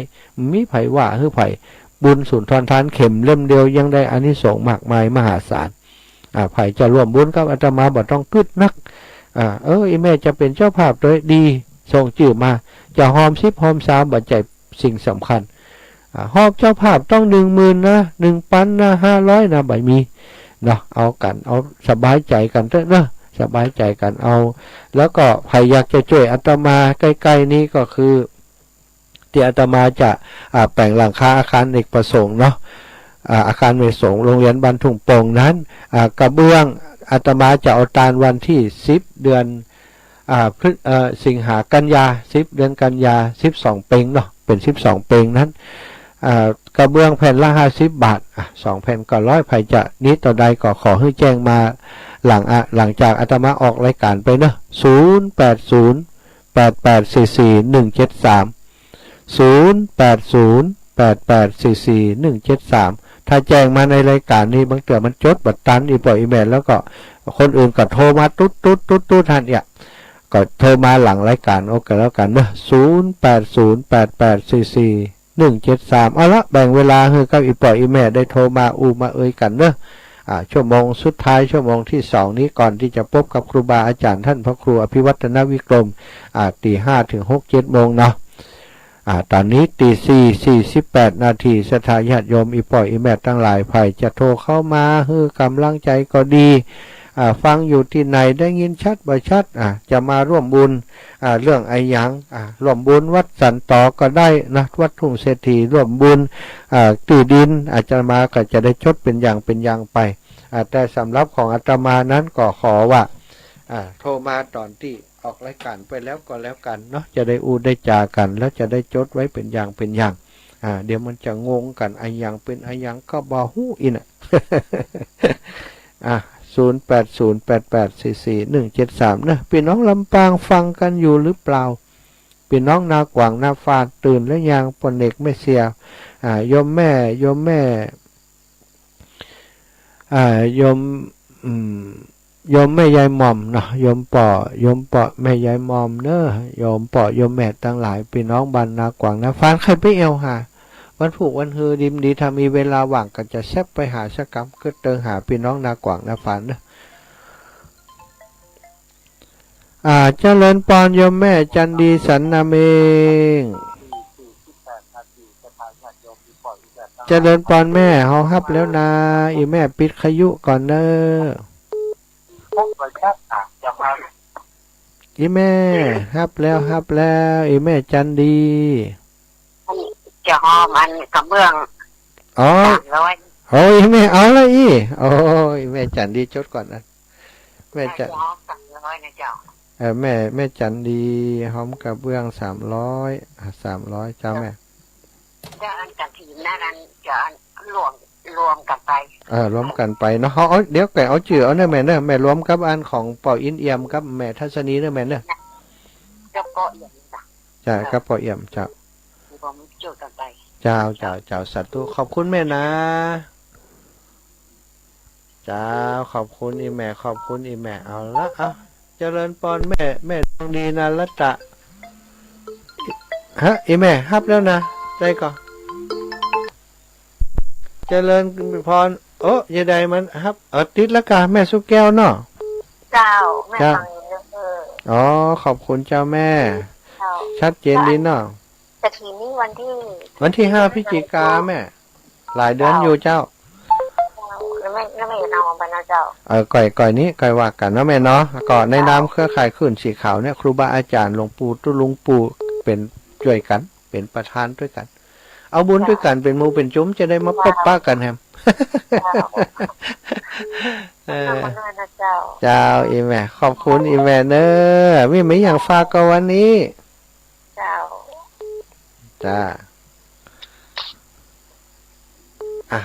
มีไผว่าคือไผบุญสุนทรทานเข็มเล่มเดียวยังได้อานิสงส์มากมายมหาศาลไผจะร่วมบุญกับอาตมาบ่ต้องกึดนักอีแม่จะเป็นเจ้าภาพโดยดีส่งชื่อมาจะหอม10หอม20บ่ใจสิ่งสำคัญหอบเจ้าภาพต้อง10,000นะ1,000นะ500นะบ่มีเนาะเอากันเอาสบายใจกันเถอะเนาะสบายใจกันเอาแล้วก็ใครอยากจะช่วยอาตมาใกล้ๆนี้ก็คือที่อาตมาจะแปลงหลังคาอาคารเอกประสงค์เนาะอาคารเอกประสงค์โรงเรียนบ้านทุ่งโป่งนั้นกระเบื้องอาตมาจะเอาตานวันที่10เดือนสิงหากันยา10เดือนกันยา12เปงเนาะเป็น12เปงนั้นกระเบื้องแผ่นละ50 บาท2แผ่นก็100ไผจะนี้ต่อใดก็ขอให้แจ้งมาหลังจากอาตมาออกรายการไปเนอะ0808844173 ถ้าแจ้งมาในรายการนี้บางเตือมันจดบัตรตันอีปล่อยอีเมลแล้วก็คนอื่นก็โทรมาตุ๊ดท่านก็โทรมาหลังรายการแล้วกันเนอะ0808844173เอาละแบ่งเวลาให้กับอีปล่อยอีเมลได้โทรมามากันเนอะชั่วโมงสุดท้ายชั่วโมงที่2นี้ก่อนที่จะพบกับครูบาอาจารย์ท่านพระครูอภิวัฒนวิกรมตี 5 ถึง 6 7 โมงเนาะตอนนี้ตี 4:48 นาทีศรัทธาญาติโยมอีปล่อยอีแม่ทั้งหลายไผจะโทรเข้ามาให้กำลังใจก็ดีฟังอยู่ที่ไหนได้ยินชัดบ่ชัดจะมาร่วมบุญเรื่องไอ้หยังร่วมบุญวัดสันต่อก็ได้นะวัดทุ่งเศรษฐีร่วมบุญตื่ดินอาจารย์มาก็จะได้จดเป็นอย่างไปแต่สำหรับของอาตมานั้นก็ขอว่าโทรมาตอนที่ออกรายการไปแล้วก็แล้วกันเนาะจะได้ได้จากันแล้วจะได้จดไว้เป็นอย่างเดี๋ยวมันจะงงกันไอ้หยังเป็นไอ้หยังก็บ่ฮู้อิน่ะ 0808844173นะพี่น้องลำปางฟังกันอยู่หรือเปล่าพี่น้องนากวางนาฟาตื่นแล้วยังปนเอกไม่เสียโยมแม่โยมแม่โยมโยมแม่ยายหม่อมเนาะโยมป่อแม่ยายหม่อมเนอะโยมป่อโยมแม่ตั้งหลายพี่น้องบ้านนากวางนาฟาใครไปเอวหาวันผูกวันฮือดิมดีถ้ามีเวลาว่างก็จะแซบไปหาสักกรรมก็เติงหาพี่น้องนากวางนาฟานเนอะเจริญปอนโยมแม่จันดีสันนาเมงเจริญปอนแม่เฮาฮับแล้วนะอีแม่ปิดขยุก่อนเนอะอีแม่ฮับแล้วอีแม่จันดีจะหอมอันกระเบื้องอ๋อโอ้ยแม่เอาละอีโอ้ยแม่จันดีจดก่อนนะแม่จันนะเจ้าแม่จันดีหอมกระเบื้อง300เจ้าแม่จะอันกันทีนั้นจะรวมกันไปรวมกันไปเนาะเอาเดี๋ยวแกเอาจื่อเอาเนอะแม่เนอะแม่รวมกับอันของปออินเอี่ยมกับแม่ทัศนีเนอะแม่เนอะจะปอเอี่ยมจ้ะกับปอเอี่ยมเจ้าผมจุดกันไปเจ้าสัตว์ขอบคุณแม่นะเจ้าขอบคุณอีแม่เอาละเจริญปอนแม่ดวงดีนะรัตะอีแม่ฮับแล้วนะได้ก่อนเจริญพรโอ้ยายใดมันฮับติดละกาแม่สุกแก้วเนาะเจ้าแม่ฟังอ๋อขอบคุณเจ้าแม่ชัดเจนดีเนาะแต่ทีนี้วันที่5พฤศจิกาแม่หลายเดือนอยู่เจ้าไม่เอาไปนะเจ้าก่อยนี้ก่อยว่ากันเนาะแม่เนาะก่อนในน้ำเครือข่ายขึ้นสีขาวเนี่ยครูบาอาจารย์หลวงปู่ตุลุงปู่เป็นช่วยกันเป็นประธานด้วยกันเอาบุญด้วยกันเป็นมูเป็นจุ้มจะได้มาพบป้ากันแฮมเจ้าอีแม่ขอบคุณอีแม่เนอะไม่อย่างฝากก็วันนี้จ้า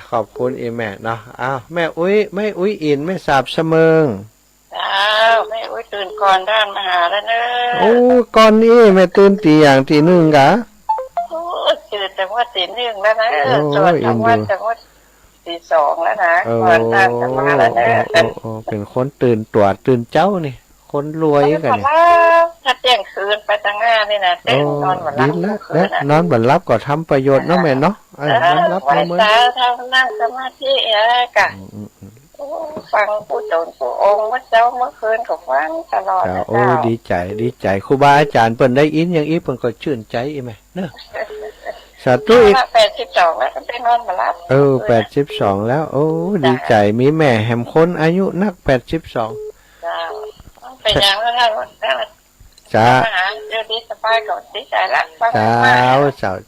ขอบคุณอีแม่เนาะแม่อุ้ยอินไม่สาบเสมิงแม่อุ้ยตื่นก่อนด้านมาหาแล้วเนอะโอ้ก่อนนี้แม่ตื่นตีอย่างตีหนึ่งกะตื่นแต่ว่าตีหนึ่งแล้วนะจอดทั้งวันแต่ว่าตี2แล้วนะก่อนทางจะมาแล้วเนอะเป็นคนตื่นตัวตื่นเจ้านี่คนรวยกันถ้าเที่ยงคืนไปทางหน้านี่นะเต้นนอนวันรับและนอนวันรับก็ทำประโยชน์เนาะแม่เนาะนอนรับเมื่อทำนั่งสมาธิกะฟังผู้ตนผู้องค์เมื่อคืนก็ฟังตลอดโอ้ดีใจครูบาอาจารย์เปิ่นได้อินอย่างอีเปิ่นก็ชื่นใจอีแม่เนอะสาธุอีก82แล้วไปนอนมารับ82แล้วโอ้ดีใจมีแม่แหมคนอายุนัก82เป็นอย่างนั้นจ้าเดี๋ยวนี้สบายก่อนดีใจละเ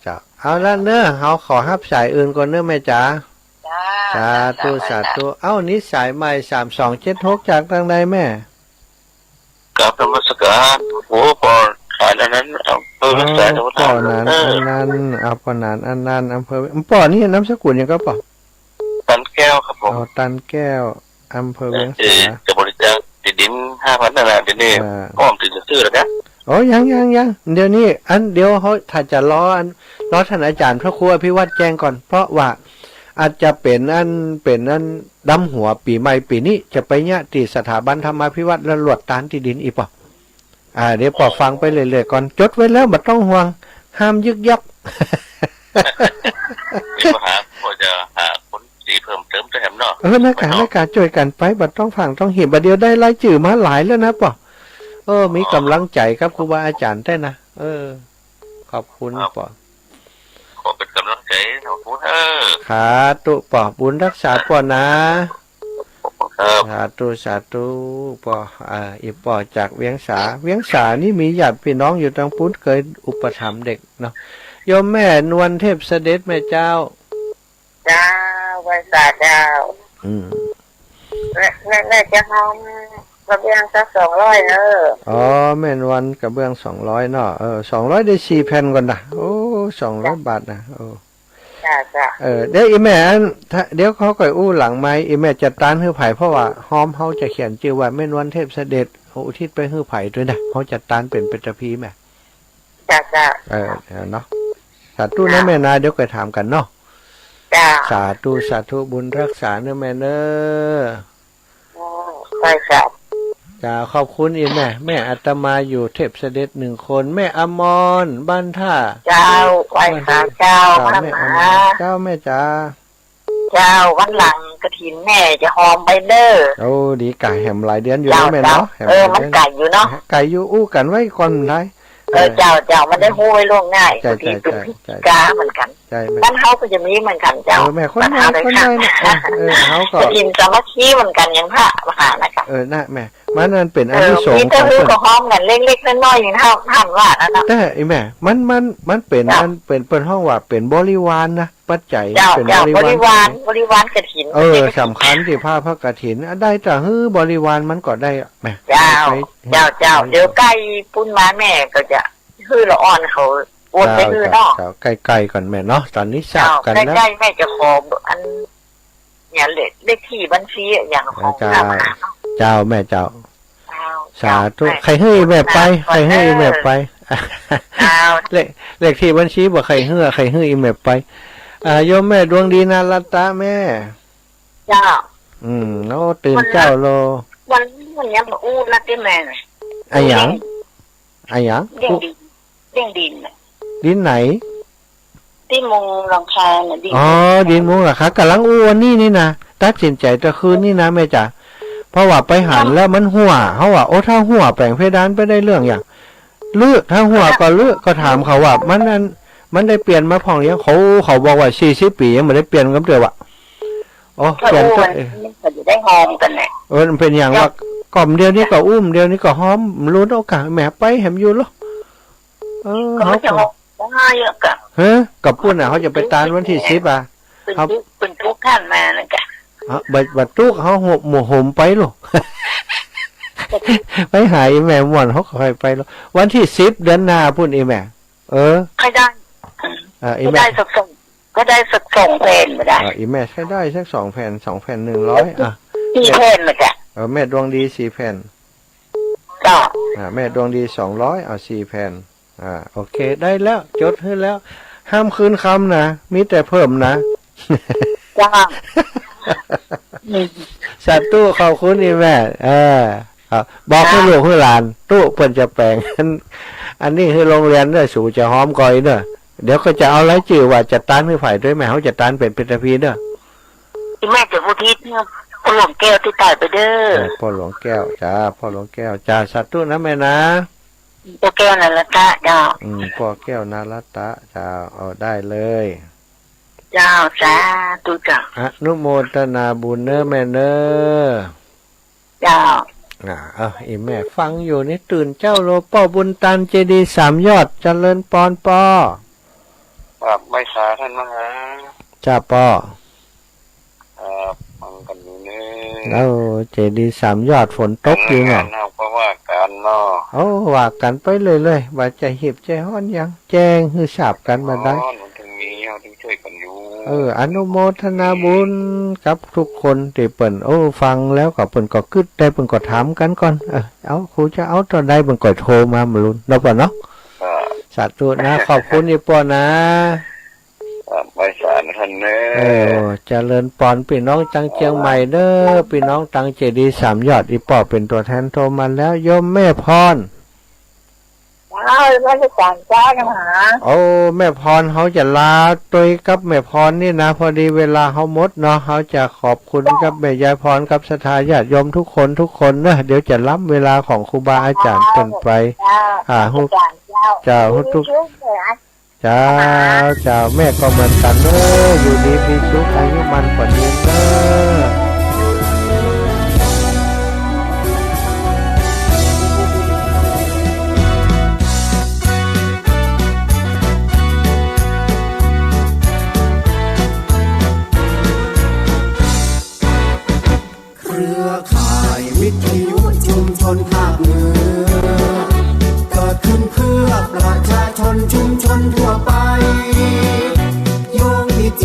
จ้าเอาละเนอะเขาขอฮับสายอื่นก่อนเนอะแม่จ๋าสาธุนี้สายใหม่3276จากทางใดแม่กับธรรมสการโอ้ปอขายอันนั้นปอนั้นอันนั้นอำเภอปอนี่น้ำสกุลยังก็ปอตันแก้วครับผมตันแก้วอำเภอเวียงสาจะบริจาคดิน 5,000 นั่นแหละเดี๋ยวนี้อ้อมถึงจะซื้อแล้วนะยังเดี๋ยวนี้เดี๋ยวเขาถ้าจะรอท่านอาจารย์พระครูอภิวัตรแจ้งก่อนเพราะว่าอาจจะเป็นดำหัวปีใหม่ปีนี้จะไปเนี่ยที่สถาบันธรรมาภิวัตรและหลวดตานที่ดินอีกป่ะเดี๋ยวปอฟังไปเรื่อยๆก่อนจดไว้แล้วไม่ต้องห่วงห้ามยึกยักพอจะหาคนสีเพิ่มเติมจะแถมเนาะนักการช่วยกันไปบัดต้องฟังต้องเห็นบัดเดียวได้รายชื่อมาหลายแล้วนะป่ะมีกำลังใจครับครูบาอาจารย์ได้นะขอบคุณป่ะขอเป็นกำลังใจขอบคุณขาตุป่ะบุญรักษาป่ะนะสาธุป่ออีป่อจากเวียงสานี่มีญาติพี่น้องอยู่ทางพุทธเคยอุปถัมภ์เด็กเนาะโยมแม่นวลเทพเสด็จแม่เจ้าวันศาสตร์เจ้าแม่จะทำกระเบื้องสัก200เนอะแม่นวันกระเบื้อง200เนาะ200ได้4แผ่นก่อนนะโอ้200 บาทนะ จ้ะ เดี๋ยวอีแม่เดี๋ยวเขาก่อยอู้หลังไม้อีแม่จัดตานฮื้อไผ่เพราะว่าหอมเขาจะเขียนชื่อว่าแม่นวันเทพเสด็จอุทิศไปฮื้อไผ่ด้วยนะเขาจัดตานเป็นตะพีแม่ จ้ะ เนาะสาธุนะแม่นะเดี๋ยวก่อยถามกันเนาะ จ้ะ สาธุบุญรักษาเนื้อแม่เนอ ไปจ้ะ จ้าขอบคุณอีแม่อาตมาอยู่เทพเสด็จ1 คนแม่อมรบ้านท่า เจ้าไปค่ะเจ้าพระ แม่ ม อ หาม รเจ้าแม่จ้า เจ้าวันหลังกระถินแม่จะหอมไปเด้อ โอ้ดีไก่แหมหลายเดือนอยู่ เจ้า นะแม่ เจ้า เนาะแห มันไก่อยู่เนาะ ไก่อยู่อู้กันไว้ก่อนได้ เจ้ามันได้หู้ไว้ล่วงง่าย ใช่ บางทีเป็นพิ ใช่ กาเหมือนกัน ใช่แม่ บ้านเขาก็จะมีเหมือนกันเจ้า แม่คนน้อยเนี่ยเขาก็ กระถินสามัคคีเหมือนกันอย่างพระมหานะคะ น่ะแม่มันนั่นเป็นอานิสง มี ส์ข เจ้า อง หู้ เพิ่น ก็หอมกันเล็กๆน้อยๆอย่างท่านว่านะ แต่ไอ้แม่มันเป็นเป็นห้องว่าเป็นบริวารนะปัจจัย เจ้า เป็น บริวารกระถิน สำคัญที่ผ้าพระกฐินได้แต่ฮื้อบริวารมันก็ได้แม่ เจ้าเดี๋ยวใกล้ปุ้นมาแม่ก็จะฮื้อละอ่อนเขาโอนไปฮื้อเนาะ ใกล้ๆก่อนแม่เนาะตอนนี้ทราบกันแล้ว ใกล้ๆแม่จะขออันเนี่ยเลขที่บัญชีอย่างของ เจ้าแม่เจ้าสาธุ ใค ใครให้แม่ไปใครให้แม่ไป เจ้า เลขที่บัญชีบอกใครให้แม่ไปโยมแม่ดวงดีนารัตตาแม่ เจ้า โอ้ตื่นเจ้าโล วันนี้มาอู้นักที่แม่ ไอ้หยัง เด้งดิน ดินไหน ที่มุงหลังคาเนี่ยดิน ดินมุงเหรอคะกำลังอู้วันนี้นี่นะตัดสินใจตะคืนนี่นะแม่จ๋าเพราะว่าไปหันแล้วมันหัวเขาว่าโอ้ถ้าหัวแปลงเพดานไปได้เรื่องอย่างเลือกถ้าหัวก็เลือกก็ถามเขาว่ามันได้เปลี่ยนมาพองเนี้ยเขาบอกว่า40 ปียังไม่ได้เปลี่ยนกันเดียวอะโอ้เปลี่ยนก็มันจะได้หอมกันแหละ มันเป็นอย่างว่ากล่อมเดียวนี้ก็อุ้มเดียวนี้ก็หอมรู้โอกาสแหมไปแหมอยู่หรอก็จะหอมง่ายเยอะกับกับปุ้นเขาจะไปตานวันที่10อ่ะเป็นทุกขั้นมานะกะบัดตุกเขาหมู่ห่มไปหรอไปหายแม่ม่วนเขาคอยไปแล้ววันที่10 เดือนหน้าพุ่นอีแม่ใครได้ได้สักส่งก็ได้สัก2 แผ่นไม่ได้อีแม่ใช้ได้สัก2 แผ่น2 แผ่น1004 แผ่นเลยจ้ะแม่ดวงดี4 แผ่นจ้ะแม่ดวงดี2004 แผ่นโอเคได้แล้วจดให้แล้วห้ามคืนคำนะมีแต่เพิ่มนะจ้าสัตว์ตู้ขอบคุณอีแม่บอกให้ลูกให้หลานตู้เพิ่นจะแปลงอันนี้คือโรงเรียนเด้อสู่จะหอมก่อยเด้อเดี๋ยวก็จะเอารายชื่อว่าจะต้านให้ฝ่ายด้วยแม่เขาจะต้านเป็นตะพีเด้อแม่จะอุทิศเนี่ยพ่อหลวงแก้วที่ตายไปเด้อพ่อหลวงแก้วจ้าพ่อหลวงแก้วจ้าสัตว์ตู้นะแม่นะพ่อแก้วนารัตตะเจ้าพ่อแก้วนารัตตะจ้าเอาได้เลยเจ้าสาธุจ้าอนุโมทนาบุญเน้อแม่เน้อเจ้าอีแม่ฟังอยู่นี่ตื่นเจ้าโลป้อบุญตันเจดีย์3 ยอดเจริญปอนป้อไม่สาท่านมหาจ้าป้อฟังกันอยู่นี่เจดีย์3 ยอดฝนตกอยู่เนาะเพราะว่าการเนาะว่ากันไปเลยว่าจะหีบใจฮ้อนยังแจ้งฮือสาบกันมาได้ถึงช่วยกันอยู่อนุโมทนาบุญกับทุกคนที่เปิ่นฟังแล้วก็เปิ่นก็กึดได้เปิ่นก็ถามกันก่อนเอาครูจะเอาตอนใดเปิ่นก็โทรมามาลุ้นเนาะป่ะเนาะสาธุนะขอบคุณอีป้อนะไม่สารท่านเน้อเจริญปอนพี่น้องจังเชียงใหม่เด้อพี่น้องตังเจดีย์3 ยอดอีป้อเป็นตัวแทนโทรมาแล้วโยมแม่พรไม่ได้สั่งจ้ากันหาแม่พรเขาจะลาตัวกับแม่พรนี่นะพอดีเวลาเขาหมดเนาะเขาจะขอบคุณกับแม่ยายพรกับศรัทธาญาติโยมทุกคนนะเดี๋ยวจะล้ำเวลาของครูบาอาจารย์เป็นไปฮุกเจ้าฮุทุกเจ้าแม่ก็เหมือนกันเด้ออยู่ดีมีสุขอายุมันกว่านี้เด้อวิทยุชุมชนภาคเหนือเกิดขึ้นเพื่อประชาชนชุมชนทั่วไปโยงมีจิ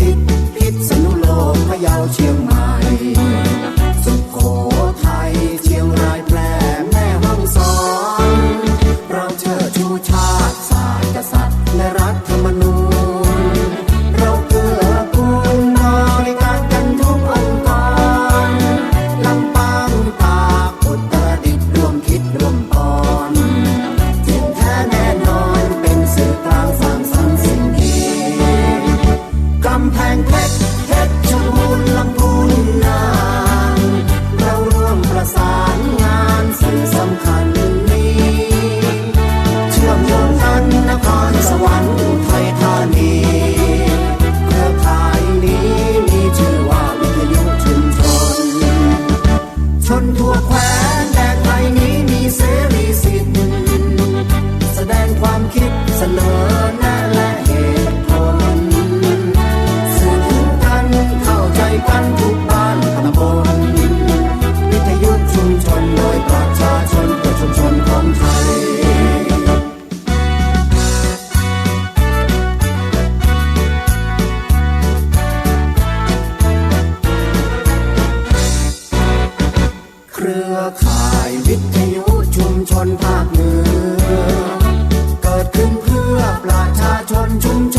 ชนชุมช